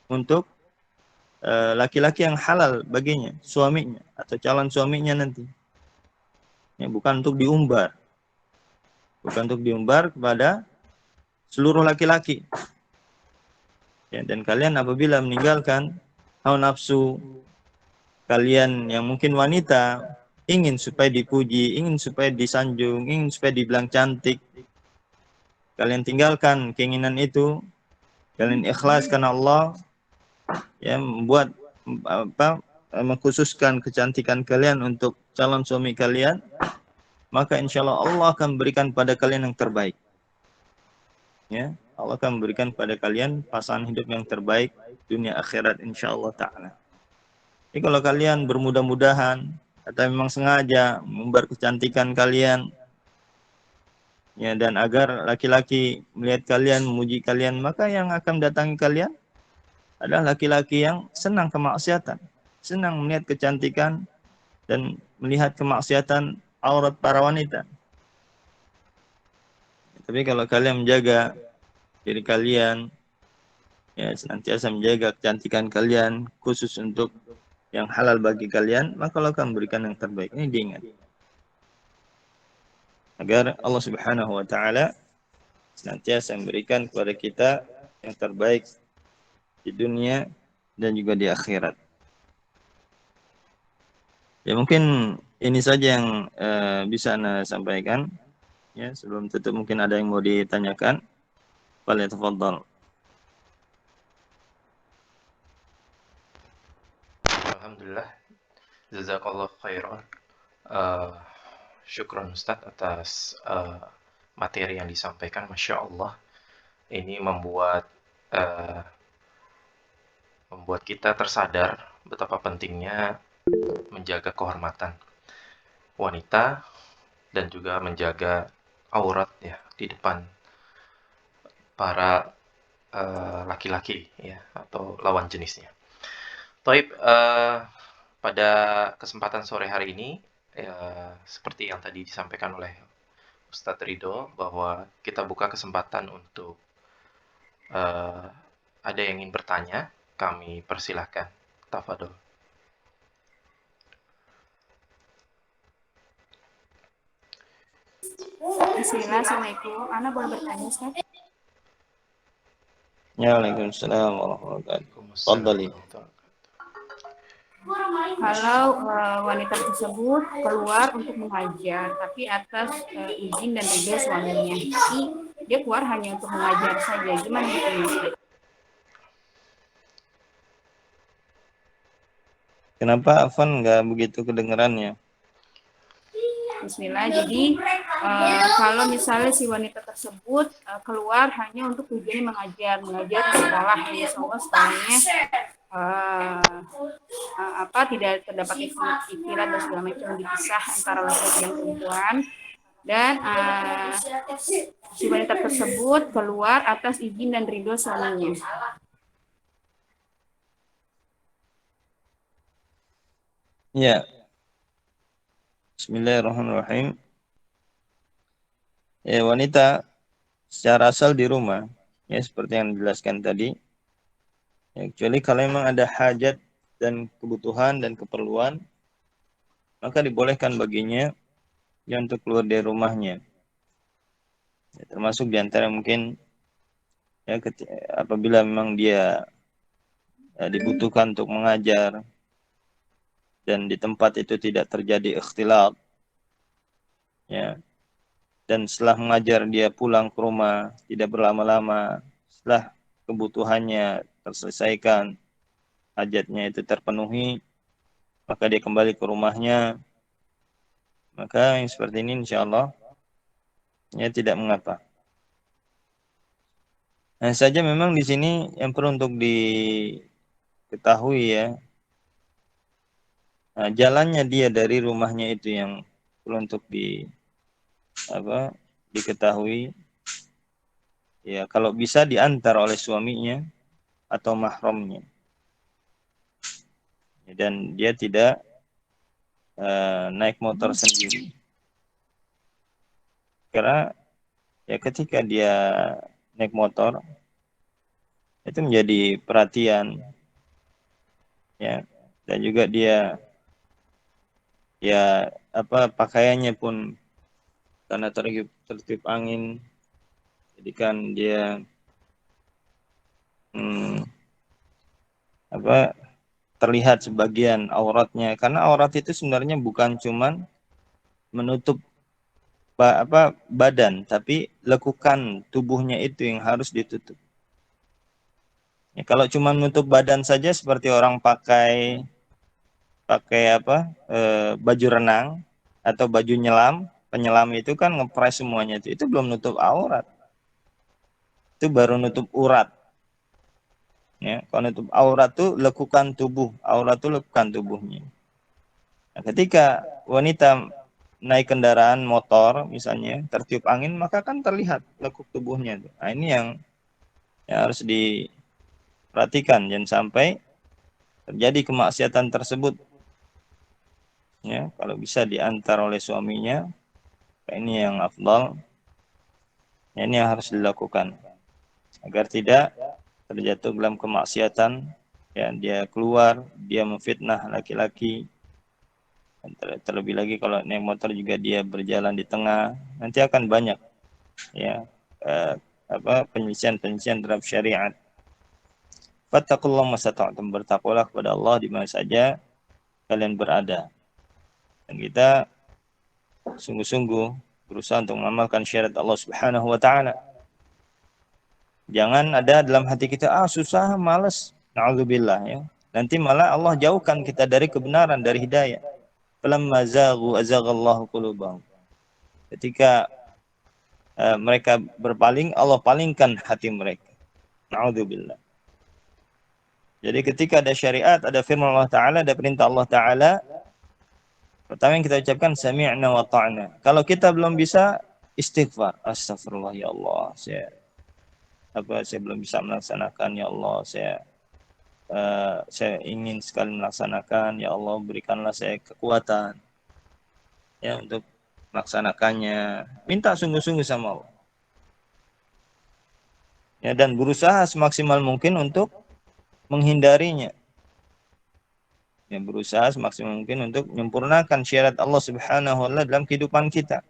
untuk laki-laki yang halal baginya, suaminya atau calon suaminya nanti. Ya, bukan untuk diumbar. Bukan untuk diumbar kepada seluruh laki-laki. Ya, dan kalian apabila meninggalkan hawa nafsu kalian yang mungkin wanita, ingin supaya dipuji, ingin supaya disanjung, ingin supaya dibilang cantik, kalian tinggalkan keinginan itu, kalian ikhlas karena Allah, ya, membuat mengkhususkan kecantikan kalian untuk calon suami kalian, maka insya Allah Allah akan berikan pada kalian yang terbaik. Ya, Allah akan memberikan pada kalian pasangan hidup yang terbaik dunia akhirat insya Allah Ta'ala. Jadi kalau kalian bermudah-mudahan atau memang sengaja membar kecantikan kalian, ya, dan agar laki-laki melihat kalian, memuji kalian, maka yang akan datangi kalian adalah laki-laki yang senang kemaksiatan, senang melihat kecantikan dan melihat kemaksiatan aurat para wanita. Tapi kalau kalian menjaga diri kalian, ya, senantiasa menjaga kecantikan kalian khusus untuk yang halal bagi kalian, maka Allah akan memberikan yang terbaik. Ini diingat. Agar Allah Subhanahu wa taala senantiasa memberikan kepada kita yang terbaik di dunia dan juga di akhirat. Ya, mungkin ini saja yang bisa Anda sampaikan. Ya, sebelum tutup mungkin ada yang mau ditanyakan. Falyatafaddal. Alhamdulillah, jazakallah khairan. Eh, Syukron Ustadz atas materi yang disampaikan. Masya Allah, ini eh, membuat kita tersadar betapa pentingnya menjaga kehormatan wanita dan juga menjaga aurat ya di depan para laki-laki ya atau lawan jenisnya. Taib, pada kesempatan sore hari ini ya, seperti yang tadi disampaikan oleh Ustadz Ridho bahwa kita buka kesempatan untuk ada yang ingin bertanya, kami persilahkan. Tafadol. Bismillah, Assalamualaikum. Ana boleh bertanya, Ustaz? Ya, waalaikumsalam warahmatullahi wabarakatuh. Fadhali. Kalau wanita tersebut keluar untuk mengajar, tapi atas izin dan ridho suaminya, tapi dia keluar hanya untuk mengajar saja, gimana itu? Kenapa Afan nggak begitu kedengarannya? Bismillah. Jadi kalau misalnya si wanita tersebut keluar hanya untuk tujuannya mengajar di sekolah, ya Allah sekolahnya tidak terdapat ikhtilat dan segala macam, dipisah antara laki-laki dan perempuan, dan si wanita tersebut keluar atas izin dan ridho suaminya. Ya. Bismillahirrahmanirrahim. Ya, wanita secara asal di rumah, ya seperti yang dijelaskan tadi. Ya, kecuali kalau memang ada hajat dan kebutuhan dan keperluan, maka dibolehkan baginya ya untuk keluar dari rumahnya. Ya, termasuk diantara mungkin ya apabila memang dia dibutuhkan untuk mengajar dan di tempat itu tidak terjadi ikhtilat, ya, dan setelah mengajar dia pulang ke rumah tidak berlama-lama, setelah kebutuhannya terselesaikan, hajatnya itu terpenuhi, maka dia kembali ke rumahnya, maka yang seperti ini insya Allah ya tidak mengapa. Nah, saja memang di sini yang perlu untuk diketahui ya, nah, jalannya dia dari rumahnya itu yang perlu untuk diketahui. Ya, kalau bisa diantar oleh suaminya atau mahramnya. Dan dia tidak naik motor sendiri. Karena ya ketika dia naik motor itu menjadi perhatian, ya, dan juga dia ya pakaiannya pun karena tertib angin, jadi kan dia terlihat sebagian auratnya, karena aurat itu sebenarnya bukan cuman menutup badan, tapi lekukan tubuhnya itu yang harus ditutup. Ya, kalau cuma menutup badan saja seperti orang pakai baju renang atau baju penyelam itu kan ngepres semuanya, itu belum nutup aurat, itu baru nutup urat. Ya, kalau nutup aurat tuh lekukan tubuh, aurat tuh lekukan tubuhnya. Nah, ketika wanita naik kendaraan motor misalnya tertiup angin, maka kan terlihat lekuk tubuhnya. Nah, ini yang harus diperhatikan, jangan sampai terjadi kemaksiatan tersebut. Ya, kalau bisa diantar oleh suaminya, ini yang afdal. Ya, ini yang harus dilakukan agar tidak terjatuh dalam kemaksiatan. Ya, dia keluar, dia memfitnah laki-laki. Terlebih lagi kalau naik motor juga dia berjalan di tengah, nanti akan banyak ya penyelisihan terhadap syariat. Fattaqullaha masata'tum, bertakwalah kepada Allah di mana saja kalian berada. Dan kita sungguh-sungguh berusaha untuk mengamalkan syariat Allah Subhanahu wa taala. Jangan ada dalam hati kita susah, malas, na'udzubillah ya. Nanti malah Allah jauhkan kita dari kebenaran, dari hidayah. Falamma zaghu azaghallahu qulubahum. Ketika mereka berpaling, Allah palingkan hati mereka. Na'udzubillah. Jadi ketika ada syariat, ada firman Allah Ta'ala, ada perintah Allah Ta'ala, pertama yang kita ucapkan sami'na wa ta'na. Kalau kita belum bisa, istighfar. Astagfirullah ya Allah, saya belum bisa melaksanakan, ya Allah, saya ingin sekali melaksanakan, ya Allah berikanlah saya kekuatan ya untuk melaksanakannya. Minta sungguh-sungguh sama Allah. Ya, dan berusaha semaksimal mungkin untuk menghindarinya. Ya, berusaha semaksimal mungkin untuk menyempurnakan syariat Allah Subhanahu wa taala dalam kehidupan kita.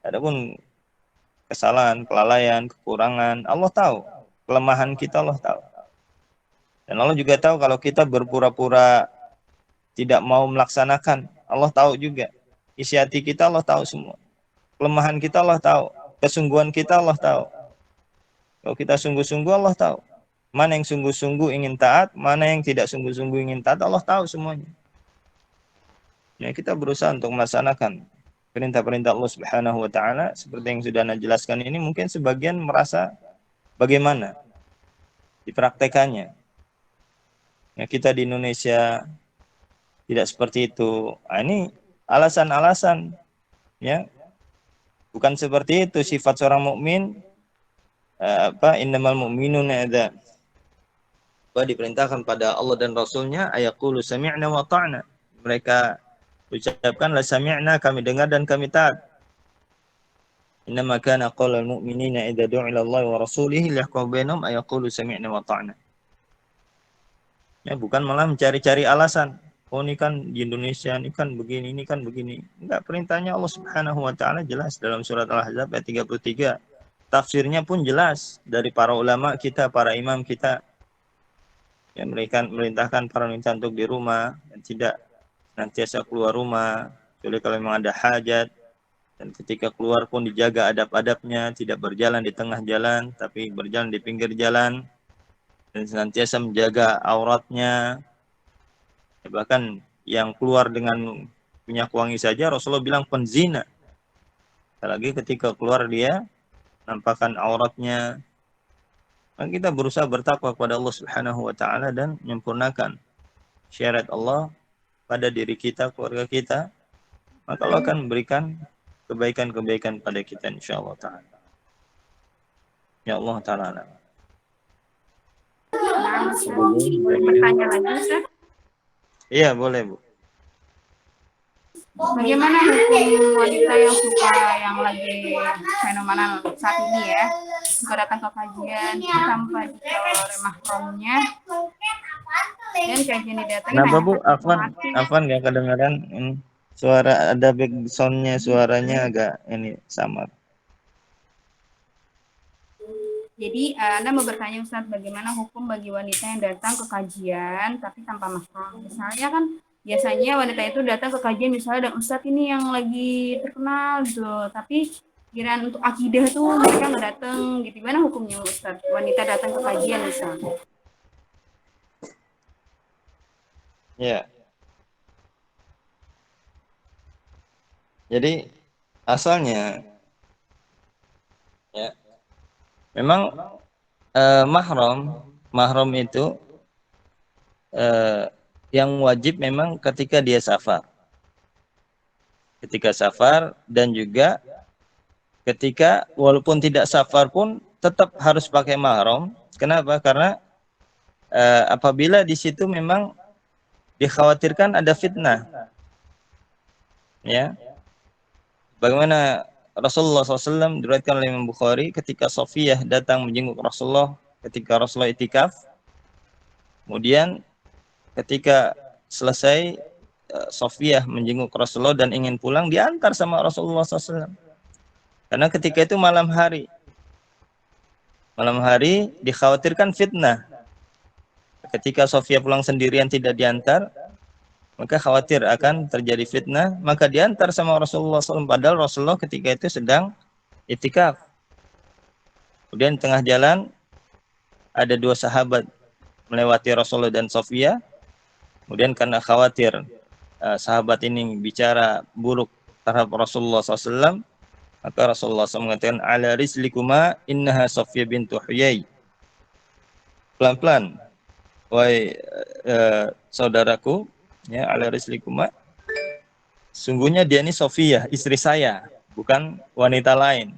Adapun kesalahan, kelalaian, kekurangan, Allah tahu. Kelemahan kita Allah tahu. Dan Allah juga tahu kalau kita berpura-pura tidak mau melaksanakan, Allah tahu juga. Isi hati kita Allah tahu semua. Kelemahan kita Allah tahu. Kesungguhan kita Allah tahu. Kalau kita sungguh-sungguh Allah tahu. Mana yang sungguh-sungguh ingin taat, mana yang tidak sungguh-sungguh ingin taat, Allah tahu semuanya. Ya, kita berusaha untuk melaksanakan perintah-perintah Allah Subhanahu wa taala seperti yang sudah Anda jelaskan ini. Mungkin sebagian merasa bagaimana dipraktekannya. Ya, kita di Indonesia tidak seperti itu. Nah, ini alasan-alasan ya. Bukan seperti itu sifat seorang mukmin. Innamal mu'minuna idza diperintahkan pada Allah dan Rasulnya ayaqulu sami'na wa ta'na. Mereka ucapkanlah sami'na, kami dengar dan kami taat. Innama kana qaulul mu'minina idza du'a ila Allah wa rasulihi liyahkum bainahum ayaqulu sami'na wa ta'na. Ya, bukan malah mencari-cari alasan. Oh, ini kan di Indonesia, ini kan begini, ini kan begini. Enggak, perintahnya Allah Subhanahu wa taala jelas dalam surat Al-Ahzab ayat 33. Tafsirnya pun jelas dari para ulama kita, para imam kita. Ya, mereka merintahkan para wanita untuk di rumah dan tidak senantiasa keluar rumah kecuali kalau memang ada hajat, dan ketika keluar pun dijaga adab-adabnya, tidak berjalan di tengah jalan tapi berjalan di pinggir jalan, dan senantiasa menjaga auratnya. Ya, bahkan yang keluar dengan minyak wangi saja Rasulullah bilang penzina, apalagi ketika keluar dia nampakkan auratnya. Maka kita berusaha bertakwa kepada Allah Subhanahu wa taala dan menyempurnakan syariat Allah pada diri kita, keluarga kita, maka Allah akan memberikan kebaikan-kebaikan pada kita insyaallah taala. Ya Allah taala. Nah, boleh bertanya lagi, Ustaz? Iya, boleh, Bu. Bagaimana hukum wanita yang suka yang lagi fenomenal saat ini ya, suka datang ke kajian tanpa dikawal oleh mahramnya, dan kajian didatangi Kenapa, hanya Bu? satu Afwan hati. nggak kedengaran. Suara ada back sound-nya, suaranya agak ini samar. Jadi Anda mau bertanya Ustadz, bagaimana hukum bagi wanita yang datang ke kajian tapi tanpa mahram? Misalnya kan biasanya wanita itu datang ke kajian misalnya dan Ustadz ini yang lagi terkenal gitu, tapi kiraan untuk akidah tuh mereka nggak datang gitu. Gimana hukumnya Ustadz? Wanita datang ke kajian misalnya? Ya. Jadi asalnya ya memang mahram itu yang wajib memang ketika dia safar. Ketika safar dan juga ketika walaupun tidak safar pun tetap harus pakai mahram. Kenapa? Karena apabila di situ memang dikhawatirkan ada fitnah. Ya. Bagaimana Rasulullah SAW diriwayatkan oleh Imam Bukhari ketika Safiyah datang menjenguk Rasulullah ketika Rasulullah itikaf. Kemudian ketika selesai Safiyah menjenguk Rasulullah dan ingin pulang, diantar sama Rasulullah SAW. Karena ketika itu malam hari. Malam hari dikhawatirkan fitnah. Ketika Safiyah pulang sendirian tidak diantar, maka khawatir akan terjadi fitnah, maka diantar sama Rasulullah SAW. Padahal Rasulullah ketika itu sedang itikaf. Kemudian di tengah jalan ada dua sahabat melewati Rasulullah dan Safiyah. Kemudian karena khawatir sahabat ini bicara buruk terhadap Rasulullah SAW, maka Rasulullah SAW mengatakan, ala rislikuma innaha Safiyah bintu Huyai. Pelan-pelan, wahai saudaraku, ya, ala rislikuma, sungguhnya dia ini Safiyah, istri saya, bukan wanita lain.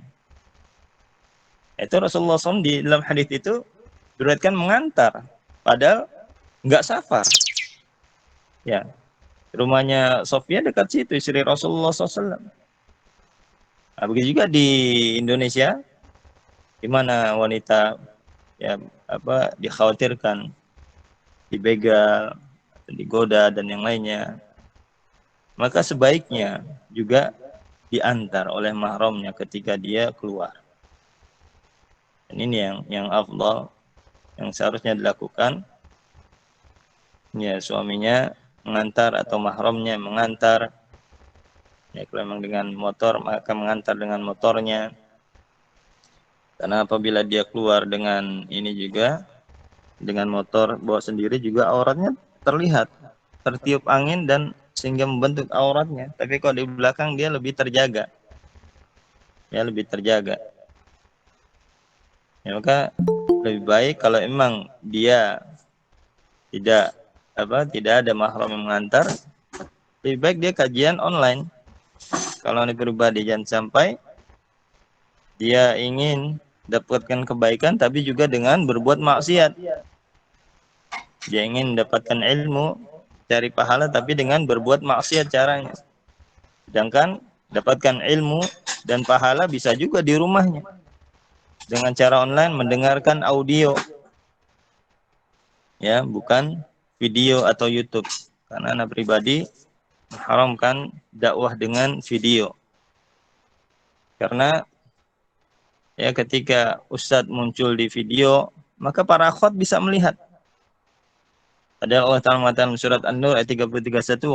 Itu Rasulullah SAW di dalam hadis itu diriwayatkan mengantar, padahal nggak safar. Ya, rumahnya Safiyah dekat situ, istri Rasulullah SAW. Nah, begitu juga di Indonesia, di mana wanita ya dikhawatirkan dibegal, digoda dan yang lainnya, maka sebaiknya juga diantar oleh mahramnya ketika dia keluar. Dan ini yang afdal, yang seharusnya dilakukan. Ya, suaminya mengantar atau mahramnya mengantar. Ya, kalau memang dengan motor maka mengantar dengan motornya. Karena apabila dia keluar dengan ini juga, dengan motor bawa sendiri juga auratnya terlihat, tertiup angin dan sehingga membentuk auratnya. Tapi kalau di belakang dia lebih terjaga. Ya, lebih terjaga. Ya, maka lebih baik kalau memang dia tidak ada mahram yang mengantar, lebih baik dia kajian online. Kalau ini pribadi, jangan sampai dia ingin dapatkan kebaikan tapi juga dengan berbuat maksiat. Dia ingin mendapatkan ilmu, cari pahala tapi dengan berbuat maksiat caranya. Sedangkan dapatkan ilmu dan pahala bisa juga di rumahnya. Dengan cara online mendengarkan audio. Ya, bukan video atau YouTube. Karena anak pribadi mengharamkan dakwah dengan video. Karena ya ketika ustadz muncul di video, maka para akhwat bisa melihat. Padahal Allah Ta'ala mengatakan surat An-Nur ayat 33:1,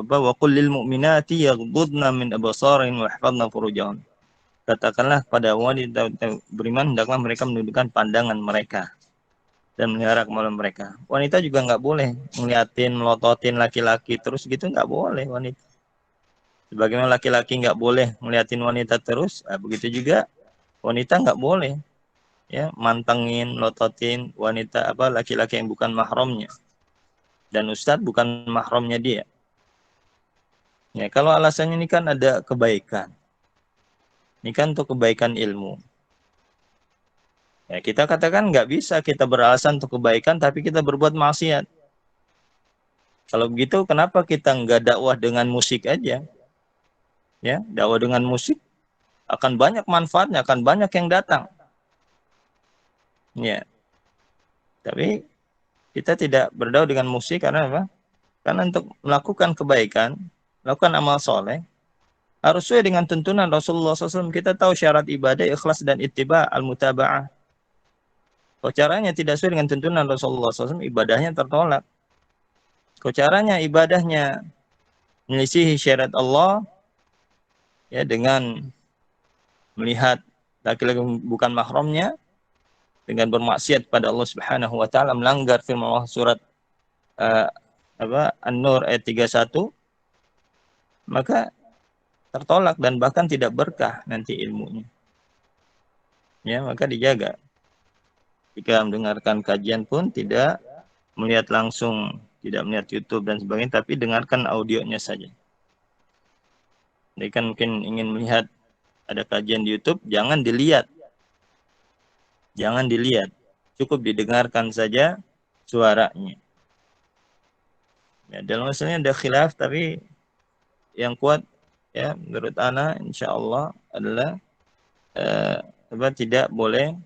wa qul lil mu'minati yaghdudna min absarihim wa yahfazna furujahun. Katakanlah kepada wanita beriman, hendaklah mereka menundukkan pandangan mereka dan melihara kemaluan mereka. Wanita juga nggak boleh ngeliatin, melototin laki-laki terus gitu, nggak boleh wanita. Sebagaimana laki-laki nggak boleh ngeliatin wanita terus, begitu juga wanita nggak boleh ya mantengin, melototin wanita laki-laki yang bukan mahramnya. Dan ustadz bukan mahramnya dia. Ya, kalau alasannya ini kan ada kebaikan. Ini kan untuk kebaikan ilmu. Ya, kita katakan nggak bisa kita beralasan untuk kebaikan tapi kita berbuat maksiat. Kalau begitu kenapa kita nggak dakwah dengan musik aja? Ya, dakwah dengan musik akan banyak manfaatnya, akan banyak yang datang. Ya. Tapi kita tidak berdakwah dengan musik karena apa? Karena untuk melakukan kebaikan, melakukan amal soleh, harus sesuai dengan tuntunan Rasulullah SAW. Kita tahu syarat ibadah, ikhlas dan ittiba, al-mutaba'ah. Kalau caranya tidak sesuai dengan tuntunan Rasulullah SAW, ibadahnya tertolak. Kalau caranya ibadahnya menyelisihi syariat Allah, ya dengan melihat laki-laki bukan mahramnya, dengan bermaksiat pada Allah Subhanahu wa taala, melanggar firman Allah surat An-Nur ayat 31, maka tertolak dan bahkan tidak berkah nanti ilmunya. Ya, maka dijaga. Jika mendengarkan kajian pun tidak melihat langsung, tidak melihat YouTube dan sebagainya, tapi dengarkan audionya saja. Jadi kan mungkin ingin melihat ada kajian di YouTube, jangan dilihat. Jangan dilihat. Cukup didengarkan saja suaranya. Ya, dalam masalahnya ada khilaf, tapi yang kuat ya menurut ana insyaallah adalah tidak boleh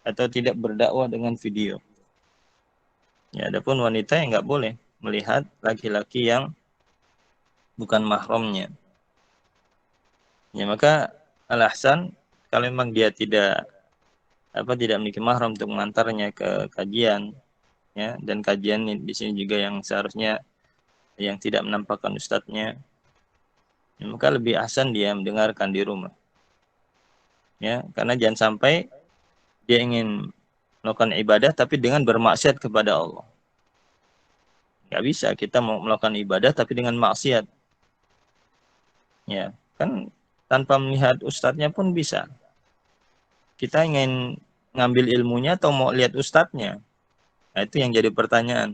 atau tidak berdakwah dengan video. Ya, adapun wanita yang nggak boleh melihat laki-laki yang bukan mahramnya. Ya, maka al-ahsan kalau memang dia tidak memiliki mahram untuk mengantarnya ke kajian, ya, dan kajian di sini juga yang seharusnya yang tidak menampakkan ustadznya, ya, maka lebih ahsan dia mendengarkan di rumah. Ya, karena jangan sampai dia ingin melakukan ibadah tapi dengan bermaksiat kepada Allah. Nggak bisa kita mau melakukan ibadah tapi dengan maksiat. Ya, kan tanpa melihat ustadznya pun bisa. Kita ingin ngambil ilmunya atau mau lihat ustadznya? Nah, itu yang jadi pertanyaan.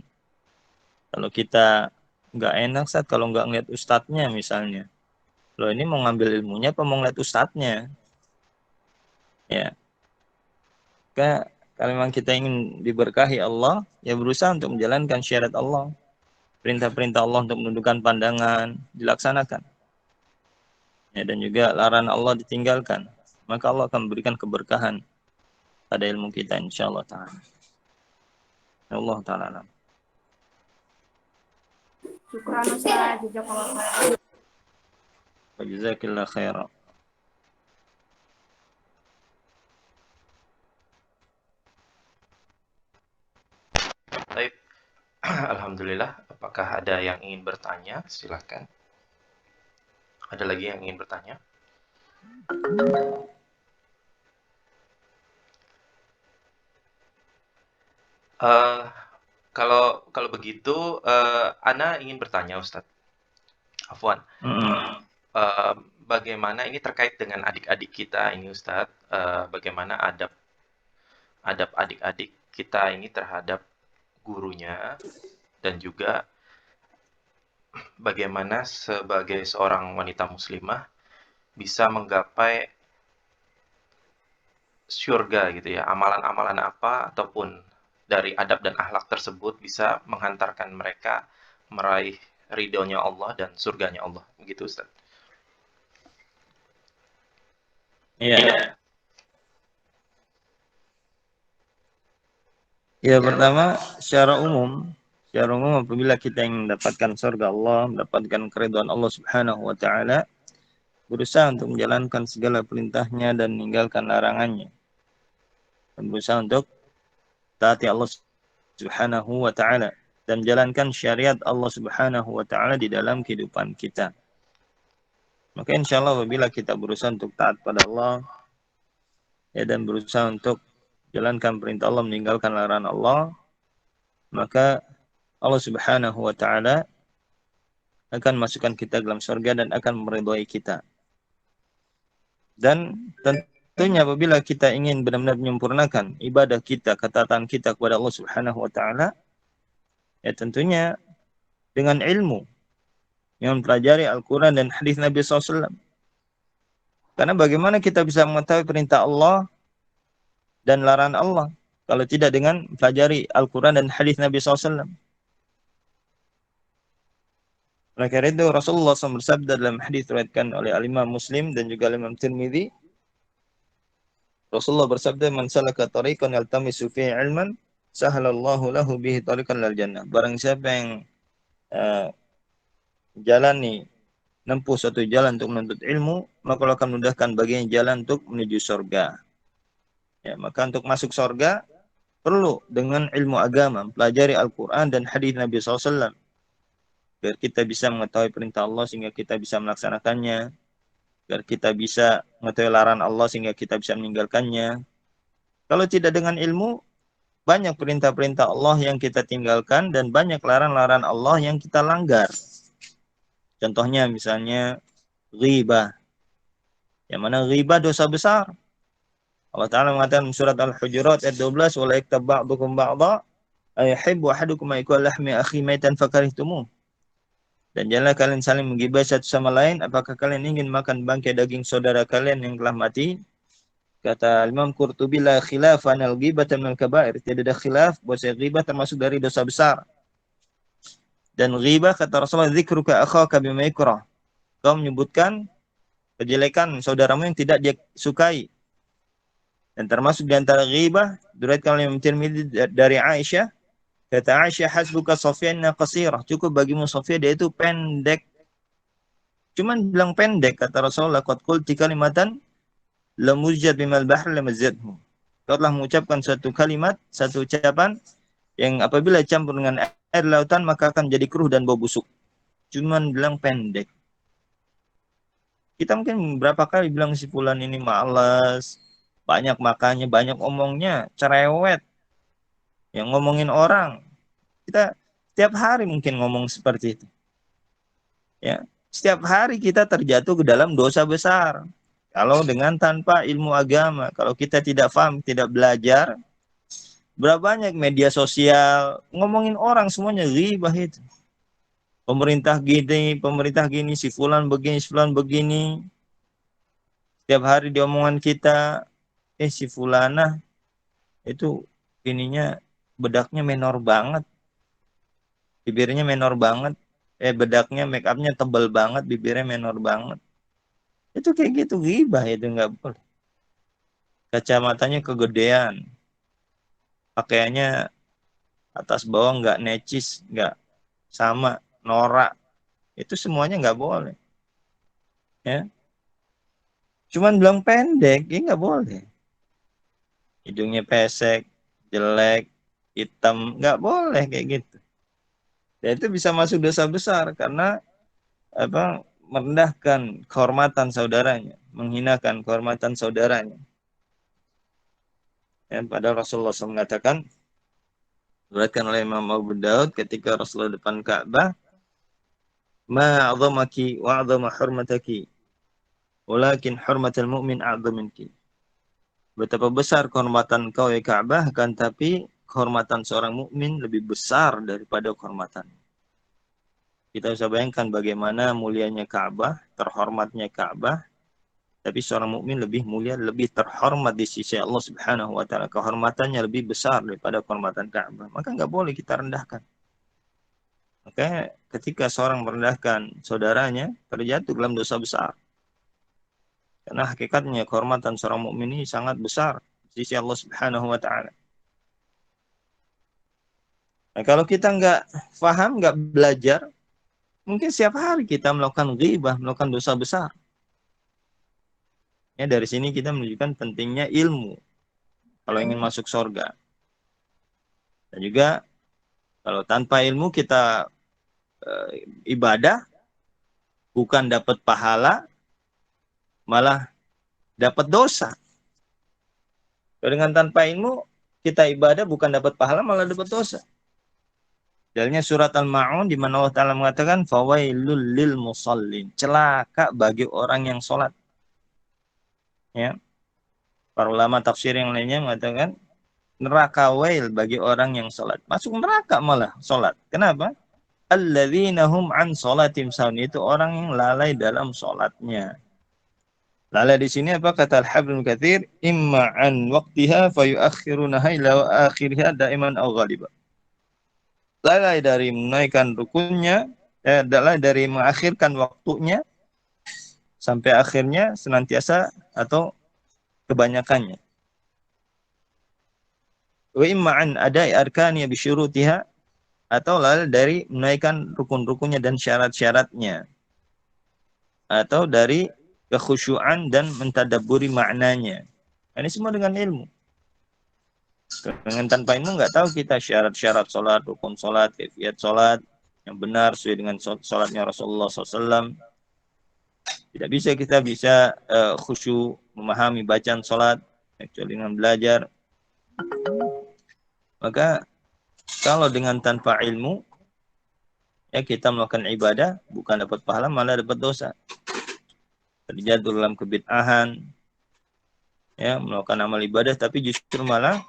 Kalau kita nggak enak, Ustaz, kalau nggak ngeliat ustadznya misalnya. Loh, ini mau ngambil ilmunya apa mau ngeliat ustadznya? Ya. Kalau memang kita ingin diberkahi Allah, ya berusaha untuk menjalankan syariat Allah. Perintah-perintah Allah untuk menundukkan pandangan dilaksanakan. Ya, dan juga larangan Allah ditinggalkan. Maka Allah akan memberikan keberkahan pada ilmu kita insyaallah ta'ala. Allah ta'ala. Syukran Ustaz, jazakallahu khairan. Wa jazakillahu khairan. Baik. Alhamdulillah. Apakah ada yang ingin bertanya? Silakan. Ada lagi yang ingin bertanya? Kalau begitu, Ana ingin bertanya, Ustadz. Afwan. Bagaimana ini terkait dengan adik-adik kita ini, Ustadz? Bagaimana adab adik-adik kita ini terhadap gurunya, dan juga bagaimana sebagai seorang wanita muslimah bisa menggapai syurga gitu ya, amalan-amalan apa ataupun dari adab dan akhlak tersebut bisa menghantarkan mereka meraih ridhonya Allah dan surganya Allah, begitu Ustaz. Iya. Ya, pertama secara umum apabila kita ingin mendapatkan surga Allah, mendapatkan keridhaan Allah Subhanahu wa taala, berusaha untuk menjalankan segala perintahnya dan meninggalkan larangannya. Dan berusaha untuk taati Allah Subhanahu wa taala dan menjalankan syariat Allah Subhanahu wa taala di dalam kehidupan kita. Maka insyaallah apabila kita berusaha untuk taat pada Allah, ya, dan berusaha untuk jalankan perintah Allah, meninggalkan larangan Allah, maka Allah Subhanahu wa taala akan masukkan kita dalam surga dan akan meridhai kita. Dan tentunya apabila kita ingin benar-benar menyempurnakan ibadah kita, ketaatan kita kepada Allah Subhanahu wa taala, ya tentunya dengan ilmu, yang mempelajari Al-Quran dan hadis Nabi SAW. Karena bagaimana kita bisa mengetahui perintah Allah dan larangan Allah kalau tidak dengan mempelajari Al-Quran dan hadis Nabi SAW. Oleh karena itu Rasulullah SAW bersabda dalam hadis diriwayatkan oleh Al-Imam Muslim dan juga Al-Imam Tirmidzi. Rasulullah bersabda, "Man salaka tariqan yaltamisu fihi ilman, sahalallahu lahu bihi tariqan lil jannah." Barang siapa yang menempuh suatu jalan untuk menuntut ilmu, maka Allah akan memudahkan baginya jalan untuk menuju surga. Ya, maka untuk masuk surga perlu dengan ilmu agama, pelajari Al-Quran dan hadis Nabi SAW. Biar kita bisa mengetahui perintah Allah sehingga kita bisa melaksanakannya. Biar kita bisa mengetahui larangan Allah sehingga kita bisa meninggalkannya. Kalau tidak dengan ilmu, banyak perintah-perintah Allah yang kita tinggalkan dan banyak larangan-larangan Allah yang kita langgar. Contohnya misalnya ghibah. Yang mana ghibah dosa besar. Allah Ta'ala mengatakan surat Al-Hujurat ayat 12, "Wala yaktab ba'dukum ba'dha ayuhibbu ahadukum an yakula lahmi akhi maitan fakarihtumuh." Dan janganlah kalian saling menggibah satu sama lain, apakah kalian ingin makan bangkai daging saudara kalian yang telah mati? Kata Imam Qurtubi, la khilaf anal ghibata minal kabair. Tidak ada khilaf bahwa ghibah termasuk dari dosa besar. Dan ghibah kata Rasulullah, dzikruka akhaka bima yakrah. Kau menyebutkan kejelekan saudaramu yang tidak dia sukai. Dan termasuk di antara ghibah, diriwayatkan oleh Imam Tirmidzi dari Aisyah, kata Aisyah, hasbuka Safiyana qasirah. Cukup bagimu Safiyah, dia itu pendek. Cuman bilang pendek, kata Rasulullah, qad qulti kalimatan lamujjad bimal bahr lamazadhu. Kau telah mengucapkan satu kalimat, satu ucapan yang apabila campur dengan air lautan maka akan jadi keruh dan bau busuk. Cuman bilang pendek. Kita mungkin berapa kali bilang si fulan ini malas, banyak makannya, banyak omongnya, cerewet, yang ngomongin orang. Kita setiap hari mungkin ngomong seperti itu. Ya, setiap hari kita terjatuh ke dalam dosa besar. Kalau dengan tanpa ilmu agama, kalau kita tidak paham, tidak belajar, berapa banyak media sosial ngomongin orang semuanya ghibah itu. Pemerintah gini, si fulan begini. Setiap hari di omongan kita, si fulana itu ininya bedaknya menor banget. Bibirnya menor banget. Bedaknya make upnya tebal banget, bibirnya menor banget. Itu kayak gitu ghibah, itu nggak boleh. Kacamatanya kegedean. Pakaiannya atas bawah nggak necis, nggak sama, norak. Itu semuanya nggak boleh. Ya. Cuman bilang pendek, ya nggak boleh. Hidungnya pesek, jelek, hitam, nggak boleh kayak gitu. Dan itu bisa masuk dosa besar karena merendahkan kehormatan saudaranya, menghinakan kehormatan saudaranya. Dan padahal Rasulullah SAW mengatakan, diriwayatkan oleh Imam Abu Daud ketika Rasulullah depan Ka'bah, ma 'azamaki wa 'azama hurmataki, walakin hurmatul mu'min a'zam minki. Betapa besar kehormatan kau ya Ka'bah, kan tapi kehormatan seorang mukmin lebih besar daripada kehormatan. Kita bisa bayangkan bagaimana mulianya Ka'bah, terhormatnya Ka'bah, tapi seorang mukmin lebih mulia, lebih terhormat di sisi Allah Subhanahu wa taala. Kehormatannya lebih besar daripada kehormatan Ka'bah. Maka enggak boleh kita rendahkan. Maka ketika seorang merendahkan saudaranya, terjatuh dalam dosa besar. Karena hakikatnya kehormatan seorang mukmin ini sangat besar di sisi Allah Subhanahu wa taala. Nah, kalau kita enggak paham, enggak belajar, mungkin setiap hari kita melakukan ghibah, melakukan dosa besar. Ya, dari sini kita menunjukkan pentingnya ilmu kalau ingin masuk surga. Dan juga kalau tanpa ilmu kita ibadah, bukan dapat pahala, malah dapat dosa. Dengan tanpa ilmu kita ibadah bukan dapat pahala, malah dapat dosa. Dalilnya surat Al-Ma'un di mana Allah Ta'ala mengatakan fawailul lil musallin, celaka bagi orang yang sholat. Ya. Para ulama tafsir yang lainnya mengatakan neraka wail bagi orang yang sholat. Masuk neraka malah sholat. Kenapa? Alladzina hum an sholatim sahun, itu orang yang lalai dalam sholatnya. Lalai di sini apa kata Al-Hafidz Ibnu Katsir? Imma an waqtiha fayuakhirunaha ila akhiriha daiman aw ghaliba. Lalai dari menaikkan rukunnya, lalai dari mengakhirkan waktunya sampai akhirnya senantiasa atau kebanyakannya. Wa imma an adai arkaniya bi syurutiha, atau lalai dari menaikkan rukun-rukunnya dan syarat-syaratnya, atau dari kekhusyuan dan mentadabburi maknanya. Ini semua dengan ilmu. Dengan tanpa ilmu nggak tahu kita syarat-syarat sholat, rukun sholat, kaifiat sholat yang benar sesuai dengan sholatnya Rasulullah SAW. Tidak bisa kita khusyuk memahami bacaan sholat kecuali dengan belajar. Maka kalau dengan tanpa ilmu, ya kita melakukan ibadah bukan dapat pahala malah dapat dosa. Terjatuh dalam kebid'ahan, ya melakukan amal ibadah tapi justru malah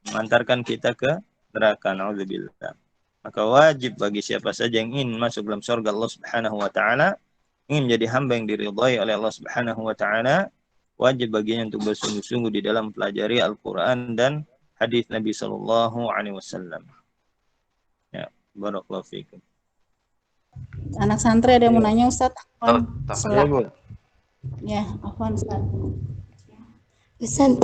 mengantarkan kita ke neraka. Nauzubillah. Maka wajib bagi siapa saja yang ingin masuk dalam surga Allah Subhanahu wa taala, ingin menjadi hamba yang diridhai oleh Allah Subhanahu wa taala, wajib baginya untuk bersungguh-sungguh di dalam pelajari Al-Qur'an dan hadis Nabi sallallahu alaihi wasallam. Ya, barakallahu fikum. Anak santri ada yang mau nanya Ustaz? Ya, afwan Ustaz. Ustaz,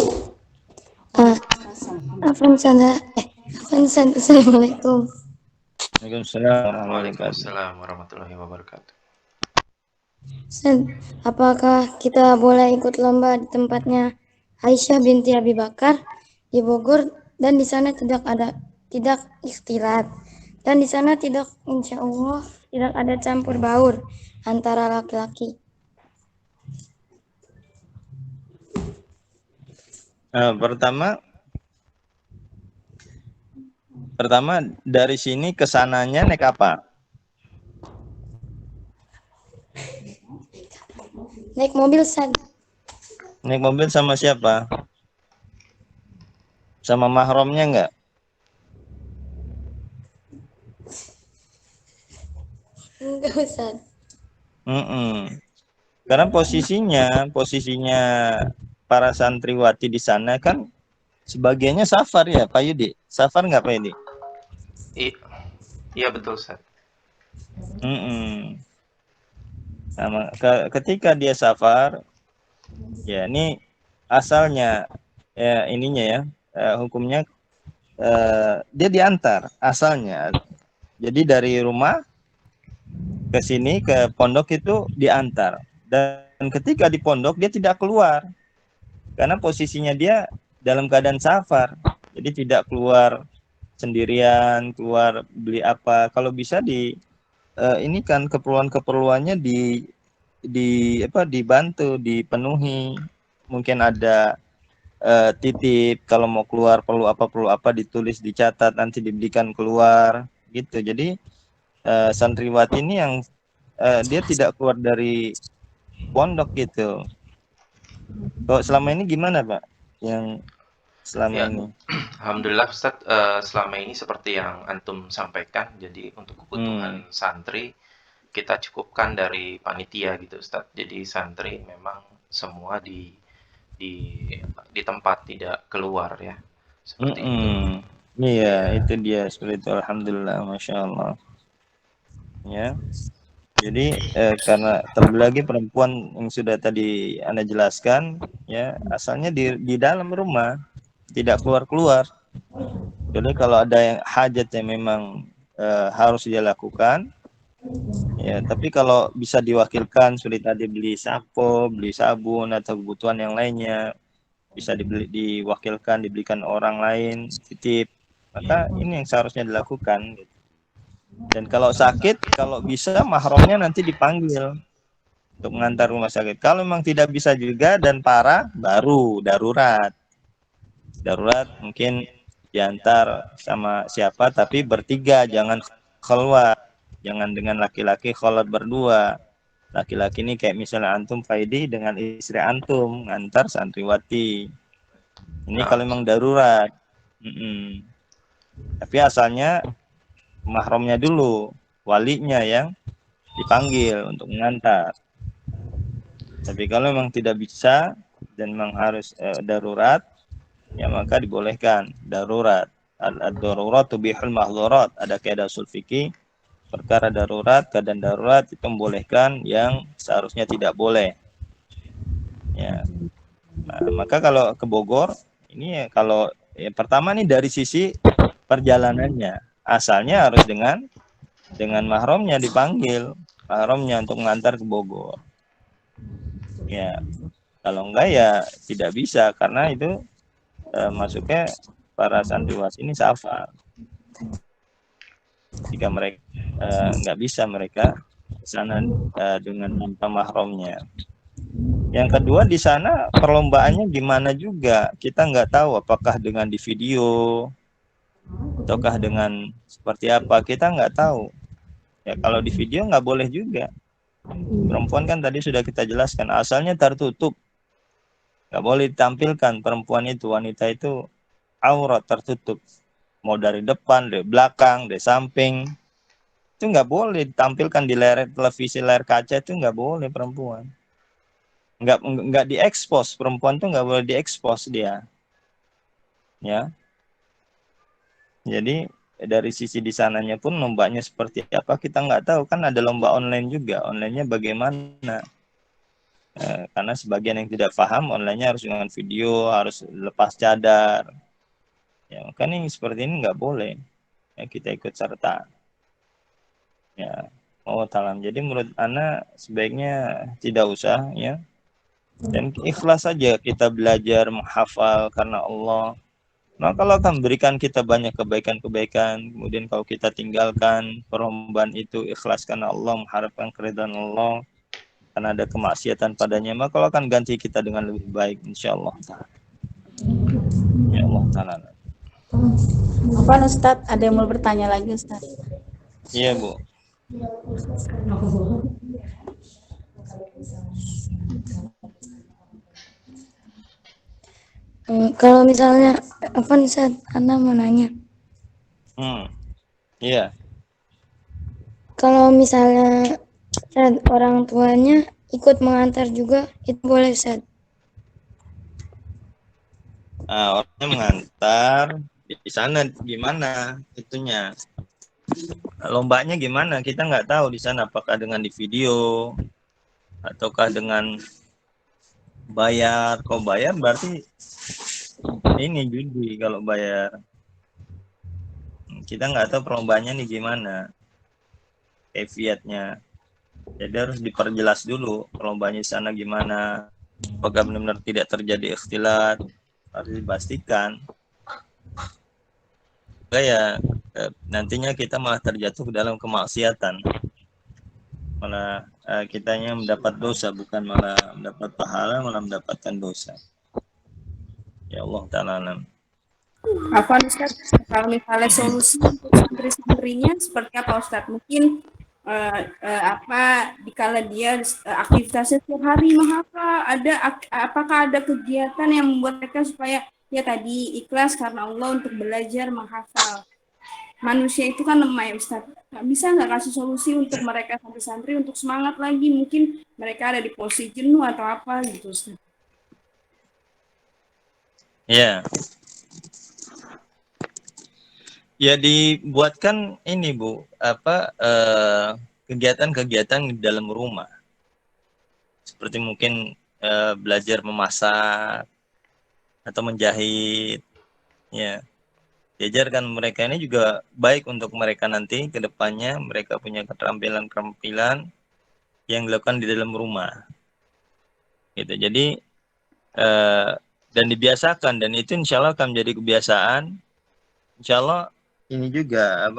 Assalamualaikum. Waalaikumsalam warahmatullahi wabarakatuh. Ustaz, apakah kita boleh ikut lomba di tempatnya Aisyah binti Abi Bakar di Bogor, dan di sana tidak ikhtilat, dan di sana insya Allah tidak ada campur baur antara laki-laki? Pertama dari sini ke sananya naik apa? Naik mobil, Ustaz. Naik mobil sama siapa? Sama mahramnya enggak? Enggak, Ustaz. Karena posisinya para santriwati di sana kan sebagiannya safar ya, Pak Yudi. Safar nggak, Pak Yudi? Iya betul, Ustaz. Nah, ketika dia safar, ya ini asalnya ya ininya ya hukumnya dia diantar asalnya. Jadi dari rumah ke sini ke pondok itu diantar, dan ketika di pondok dia tidak keluar karena posisinya dia dalam keadaan safar, jadi tidak keluar sendirian, keluar beli apa. Kalau bisa ini kan keperluannya dibantu, dipenuhi. Mungkin ada titip, kalau mau keluar perlu apa ditulis, dicatat, nanti diberikan keluar gitu. Jadi santriwati ini yang dia tidak keluar dari pondok gitu. Kok selama ini gimana, Pak? Yang selama ini? Alhamdulillah Ustaz, selama ini seperti yang antum sampaikan, jadi untuk kebutuhan santri kita cukupkan dari panitia gitu Ustaz. Jadi santri memang semua di tempat, tidak keluar ya. Seperti itu. Iya, itu dia seperti itu. Alhamdulillah, Masya Allah. Ya. Jadi karena terlebih lagi perempuan yang sudah tadi Anda jelaskan, ya asalnya di dalam rumah, tidak keluar. Jadi kalau ada yang hajat yang memang harus dia lakukan, ya. Tapi kalau bisa diwakilkan, seperti tadi beli sampo, beli sabun atau kebutuhan yang lainnya, bisa diwakilkan, diberikan orang lain, titip, maka ini yang seharusnya dilakukan. Dan kalau sakit, kalau bisa mahramnya nanti dipanggil untuk mengantar rumah sakit. Kalau memang tidak bisa juga dan parah, baru darurat mungkin diantar sama siapa, tapi bertiga, jangan keluar, jangan dengan laki-laki kholat berdua. Laki-laki ini kayak misalnya antum Faidi dengan istri antum ngantar santriwati. Ini kalau memang darurat. Tapi asalnya mahramnya dulu, walinya yang dipanggil untuk mengantar. Tapi kalau memang tidak bisa dan memang harus darurat, ya maka dibolehkan darurat. Ad-darurat tubihul mahdhurat. Ada kaidah ushul fikih, perkara darurat, keadaan darurat itu membolehkan yang seharusnya tidak boleh. Ya. Nah, maka kalau ke Bogor ini kalau pertama nih dari sisi perjalanannya, asalnya harus dengan mahramnya dipanggil, mahramnya untuk mengantar ke Bogor. Ya, kalau enggak ya tidak bisa karena itu masuknya para santriwati ini safar. Jika mereka nggak bisa mereka ke sana dengan tanpa mahramnya. Yang kedua, di sana perlombaannya gimana juga, kita nggak tahu apakah dengan di video ataukah dengan seperti apa, kita nggak tahu. Ya kalau di video nggak boleh juga. Perempuan kan tadi sudah kita jelaskan asalnya tertutup, nggak boleh ditampilkan perempuan itu, wanita itu aurat tertutup, mau dari depan, dari belakang, dari samping, itu nggak boleh ditampilkan di layar televisi, layar kaca itu nggak boleh perempuan. Nggak diekspos, perempuan tuh nggak boleh diekspos dia, ya. Jadi dari sisi di sananya pun lombanya seperti apa kita nggak tahu, kan ada lomba online juga, onlinenya bagaimana? Karena sebagian yang tidak paham, onlinenya harus dengan video, harus lepas cadar, ya. Makanya seperti ini nggak boleh, ya, kita ikut serta, ya. Oh talam. Jadi menurut Ana sebaiknya tidak usah, ya. Dan ikhlas saja kita belajar menghafal karena Allah. Maka Allah akan berikan kita banyak kebaikan-kebaikan. Kemudian kalau kita tinggalkan perlombaan itu, ikhlas karena Allah, mengharapkan keridhaan Allah, karena ada kemaksiatan padanya, maka Allah akan ganti kita dengan lebih baik, insyaallah. Ya Allah Ta'ala. Apa Ustadz? Ada yang mau bertanya lagi Ustadz? Iya Bu. Kalau misalnya, apa nih Ustaz, Ana mau nanya. Iya. Kalau misalnya Ustaz, orang tuanya ikut mengantar juga, itu boleh Ustaz? Orangnya mengantar, di sana gimana itunya? Lombanya gimana? Kita nggak tahu di sana apakah dengan di video ataukah dengan bayar. Kalau bayar berarti ini judi kalau bayar. Kita nggak tahu perlombaannya nih gimana, kefiatnya. Jadi harus diperjelas dulu perlombaannya di sana gimana. Apakah benar-benar tidak terjadi ikhtilat, harus dipastikan. Ya nantinya kita malah terjatuh ke dalam kemaksiatan, malah kitanya mendapat dosa, bukan malah mendapat pahala, malah mendapatkan dosa. Ya Allah Ta'ala. Afwan Ustaz, kalau misalnya solusi untuk santri-santrinya seperti apa Ustaz? Mungkin dikala dia aktivitasnya setiap hari menghafal, apakah ada kegiatan yang membuat mereka supaya ya tadi ikhlas karena Allah untuk belajar menghafal? Manusia itu kan lemah ya Ustaz. Bisa nggak kasih solusi untuk mereka santri-santri untuk semangat lagi? Mungkin mereka ada di posisi jenuh atau apa gitu Ustaz. Ya. Ya dibuatkan ini Bu, kegiatan-kegiatan di dalam rumah. Seperti mungkin belajar memasak atau menjahit, ya. Diajarkan mereka, ini juga baik untuk mereka nanti ke depannya, mereka punya keterampilan-keterampilan yang dilakukan di dalam rumah. Gitu. Jadi dan dibiasakan, dan itu insya Allah akan menjadi kebiasaan. Insya Allah ini juga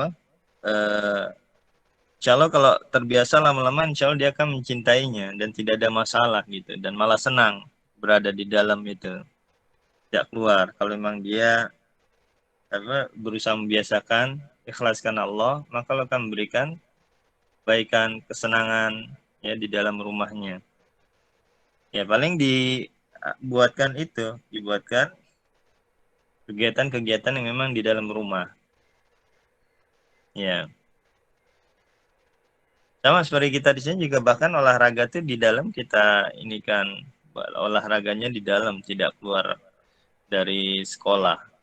insya Allah kalau terbiasa lama-lama, insya Allah dia akan mencintainya dan tidak ada masalah gitu, dan malah senang berada di dalam itu, tidak keluar. Kalau memang dia berusaha membiasakan, ikhlaskan Allah, maka Allah akan memberikan kebaikan, kesenangan ya di dalam rumahnya. Ya paling dibuatkan kegiatan-kegiatan yang memang di dalam rumah. Ya. Sama seperti kita di sini juga, bahkan olahraga itu di dalam kita ini kan, olahraganya di dalam, tidak keluar dari sekolah.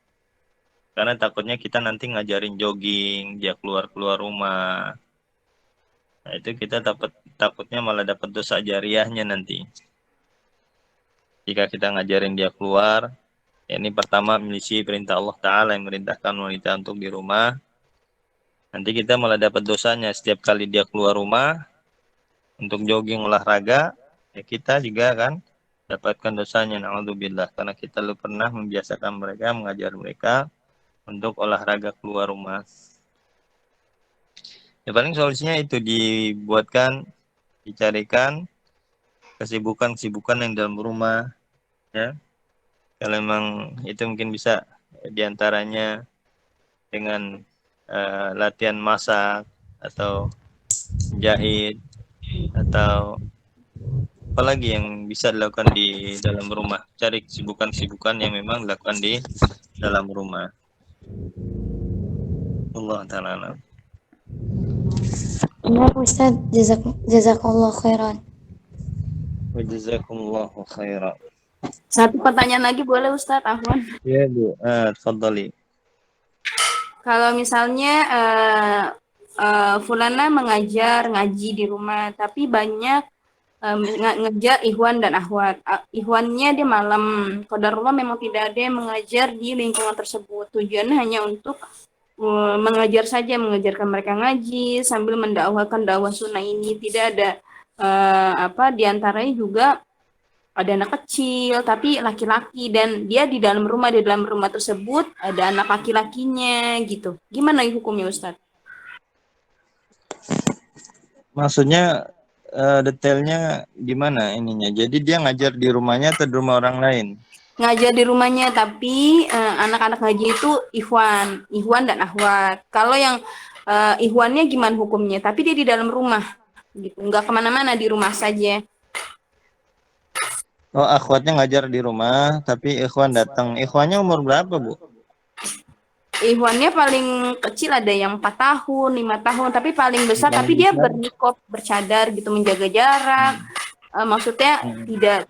Karena takutnya kita nanti ngajarin jogging, dia keluar rumah. Nah, itu kita takutnya malah dapat dosa jariahnya nanti. Jika kita ngajarin dia keluar, ya ini pertama milisi perintah Allah Ta'ala yang merintahkan wanita untuk di rumah. Nanti kita malah dapat dosanya setiap kali dia keluar rumah untuk jogging, olahraga, ya kita juga kan dapatkan dosanya, na'udzubillah, karena kita pernah membiasakan mereka, mengajar mereka untuk olahraga keluar rumah. Ya paling solusinya itu dibuatkan, dicarikan kesibukan-kesibukan yang dalam rumah, ya. Kalau memang itu mungkin bisa diantaranya dengan latihan masak atau jahit atau apalagi yang bisa dilakukan di dalam rumah. Cari kesibukan-kesibukan yang memang dilakukan di dalam rumah. Allah ta'ala alam. Benar Ustaz, jazakallah khairan. Wa jazakumullahu khairan. Satu pertanyaan lagi boleh Ustadz Afwan? Ya Bu, tafadhali. Kalau misalnya Fulana mengajar ngaji di rumah, tapi banyak ngejar Ikhwan dan Akhwat. Ikhwannya dia malam. Qadarullah memang tidak ada yang mengajar di lingkungan tersebut. Tujuannya hanya untuk mengajar saja, mengajarkan mereka ngaji sambil mendakwahkan dakwah sunnah ini. Tidak ada diantaranya juga ada anak kecil tapi laki-laki dan dia di dalam rumah tersebut ada anak laki-lakinya gitu. Gimana hukumnya Ustadz? Maksudnya detailnya gimana ininya? Jadi dia ngajar di rumahnya atau di rumah orang lain? Ngajar di rumahnya tapi anak-anak ngaji itu Ikhwan dan Akhwat. Kalau yang Ikhwannya gimana hukumnya? Tapi dia di dalam rumah gitu, nggak kemana-mana, di rumah saja. Oh, akhwatnya ngajar di rumah, tapi ikhwan datang. Ikhwannya umur berapa, Bu? Ikhwannya paling kecil ada yang 4 tahun, 5 tahun, tapi paling besar tapi dia bernikop, bercadar gitu, menjaga jarak. Maksudnya tidak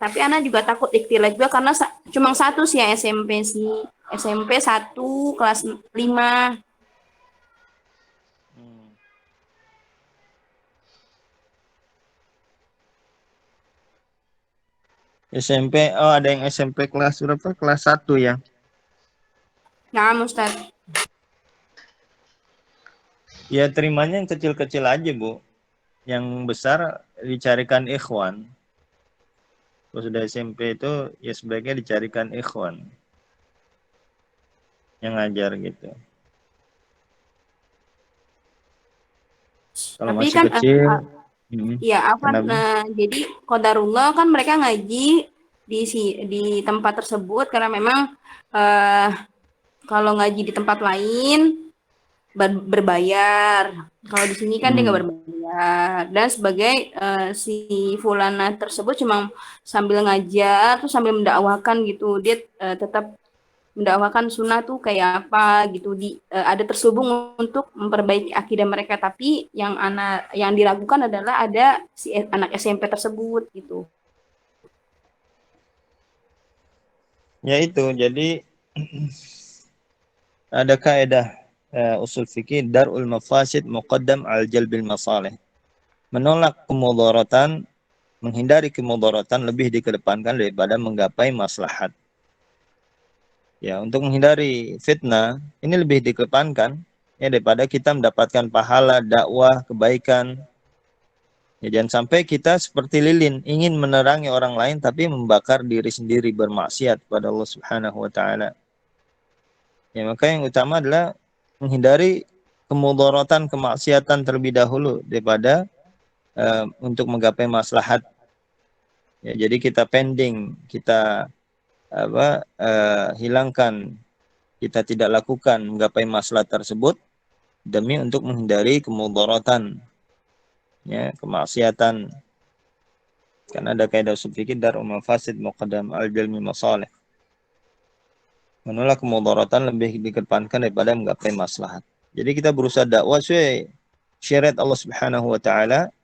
tapi anak juga takut ikhtilat juga karena cuma satu sih yang SMP sih. SMP 1 kelas 5. SMP, oh ada yang SMP kelas berapa? Kelas 1 ya? Nah, Ustaz. Ya terimanya yang kecil-kecil aja, Bu. Yang besar dicarikan ikhwan. Kalau sudah SMP itu ya sebaiknya dicarikan ikhwan yang ngajar gitu. Kalau Tapi masih kan kecil, ya jadi qadarullah kan mereka ngaji di tempat tersebut karena memang kalau ngaji di tempat lain berbayar. Kalau di sini kan dia nggak berbayar. Dan sebagai si Fulana tersebut cuma sambil ngajar terus sambil mendakwakan gitu. Dia tetap mendakwakan sunnah tuh kayak apa gitu, ada terselubung untuk memperbaiki akidah mereka, tapi yang diragukan adalah ada si anak SMP tersebut gitu. Ya itu, jadi ada kaidah usul fikih darul mafasid muqaddam al jalbil masalih. Menolak kemudaratan, menghindari kemudaratan lebih dikedepankan daripada menggapai maslahat. Ya, untuk menghindari fitnah ini lebih dikedepankan ya daripada kita mendapatkan pahala dakwah kebaikan. Ya, jangan sampai kita seperti lilin ingin menerangi orang lain tapi membakar diri sendiri bermaksiat kepada Allah Subhanahu wa taala. Ya, maka yang utama adalah menghindari kemudaratan, kemaksiatan terlebih dahulu daripada untuk menggapai maslahat. Ya, jadi kita pending, kita hilangkan, kita tidak lakukan menggapai maslahat tersebut demi untuk menghindari kemudaratan, ya, kemaksiatan. Karena ada kaidah usul fikih darul mafasid muqaddam al jalmi masalih. Menolak kemudaratan lebih dikedepankan daripada menggapai maslahat. Jadi kita berusaha dakwah sesuai syariat Allah Subhanahu wa taala.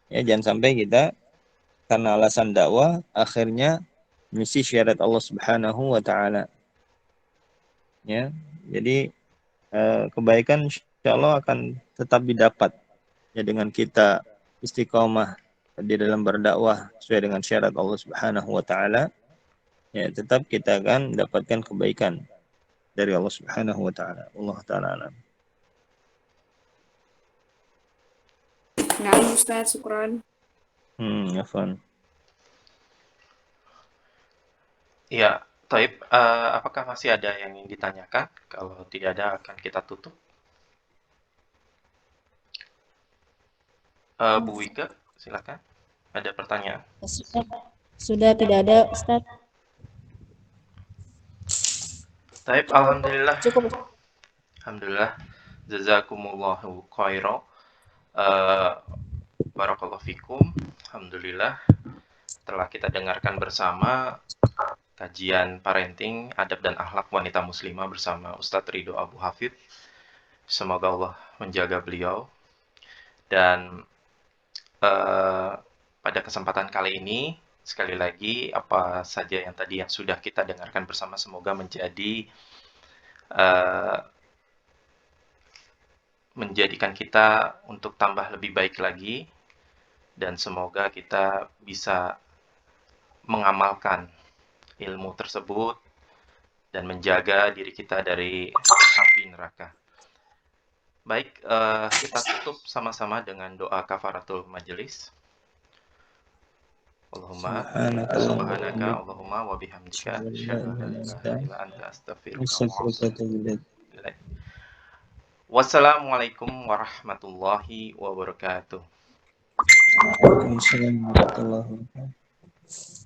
Ya, jangan sampai kita karena alasan dakwah akhirnya misi syariat Allah Subhanahu wa taala. Ya. Jadi kebaikan insyaallah akan tetap didapat ya dengan kita istiqomah di dalam berdakwah sesuai dengan syariat Allah Subhanahu wa taala. Ya, tetap kita akan mendapatkan kebaikan dari Allah Subhanahu wa taala. Allah taala alam. Nah, Ustaz, syukran. Afwan. Ya, Taib, apakah masih ada yang ingin ditanyakan? Kalau tidak ada, akan kita tutup. Bu Wika, silakan. Ada pertanyaan? Sudah tidak ada, Ustadz. Taib, alhamdulillah. Cukup. Alhamdulillah. Jazakumullahu khairan. Barakallahu fikum. Alhamdulillah. Telah kita dengarkan bersama kajian parenting, adab dan akhlak wanita muslimah bersama Ustadz Ridho Abu Hafid. Semoga Allah menjaga beliau. Dan pada kesempatan kali ini, sekali lagi, apa saja yang tadi yang sudah kita dengarkan bersama, semoga menjadikan kita untuk tambah lebih baik lagi, dan semoga kita bisa mengamalkan ilmu tersebut dan menjaga diri kita dari api neraka. Baik, kita tutup sama-sama dengan doa kafaratul majelis. Allahumma subhanaka Allahumma wa bihamdika asyhadu an la ilaha illa anta astaghfiruka wa atubu ilaik. Wassalamualaikum warahmatullahi wabarakatuh. Waalaikumsalam warahmatullahi wabarakatuh.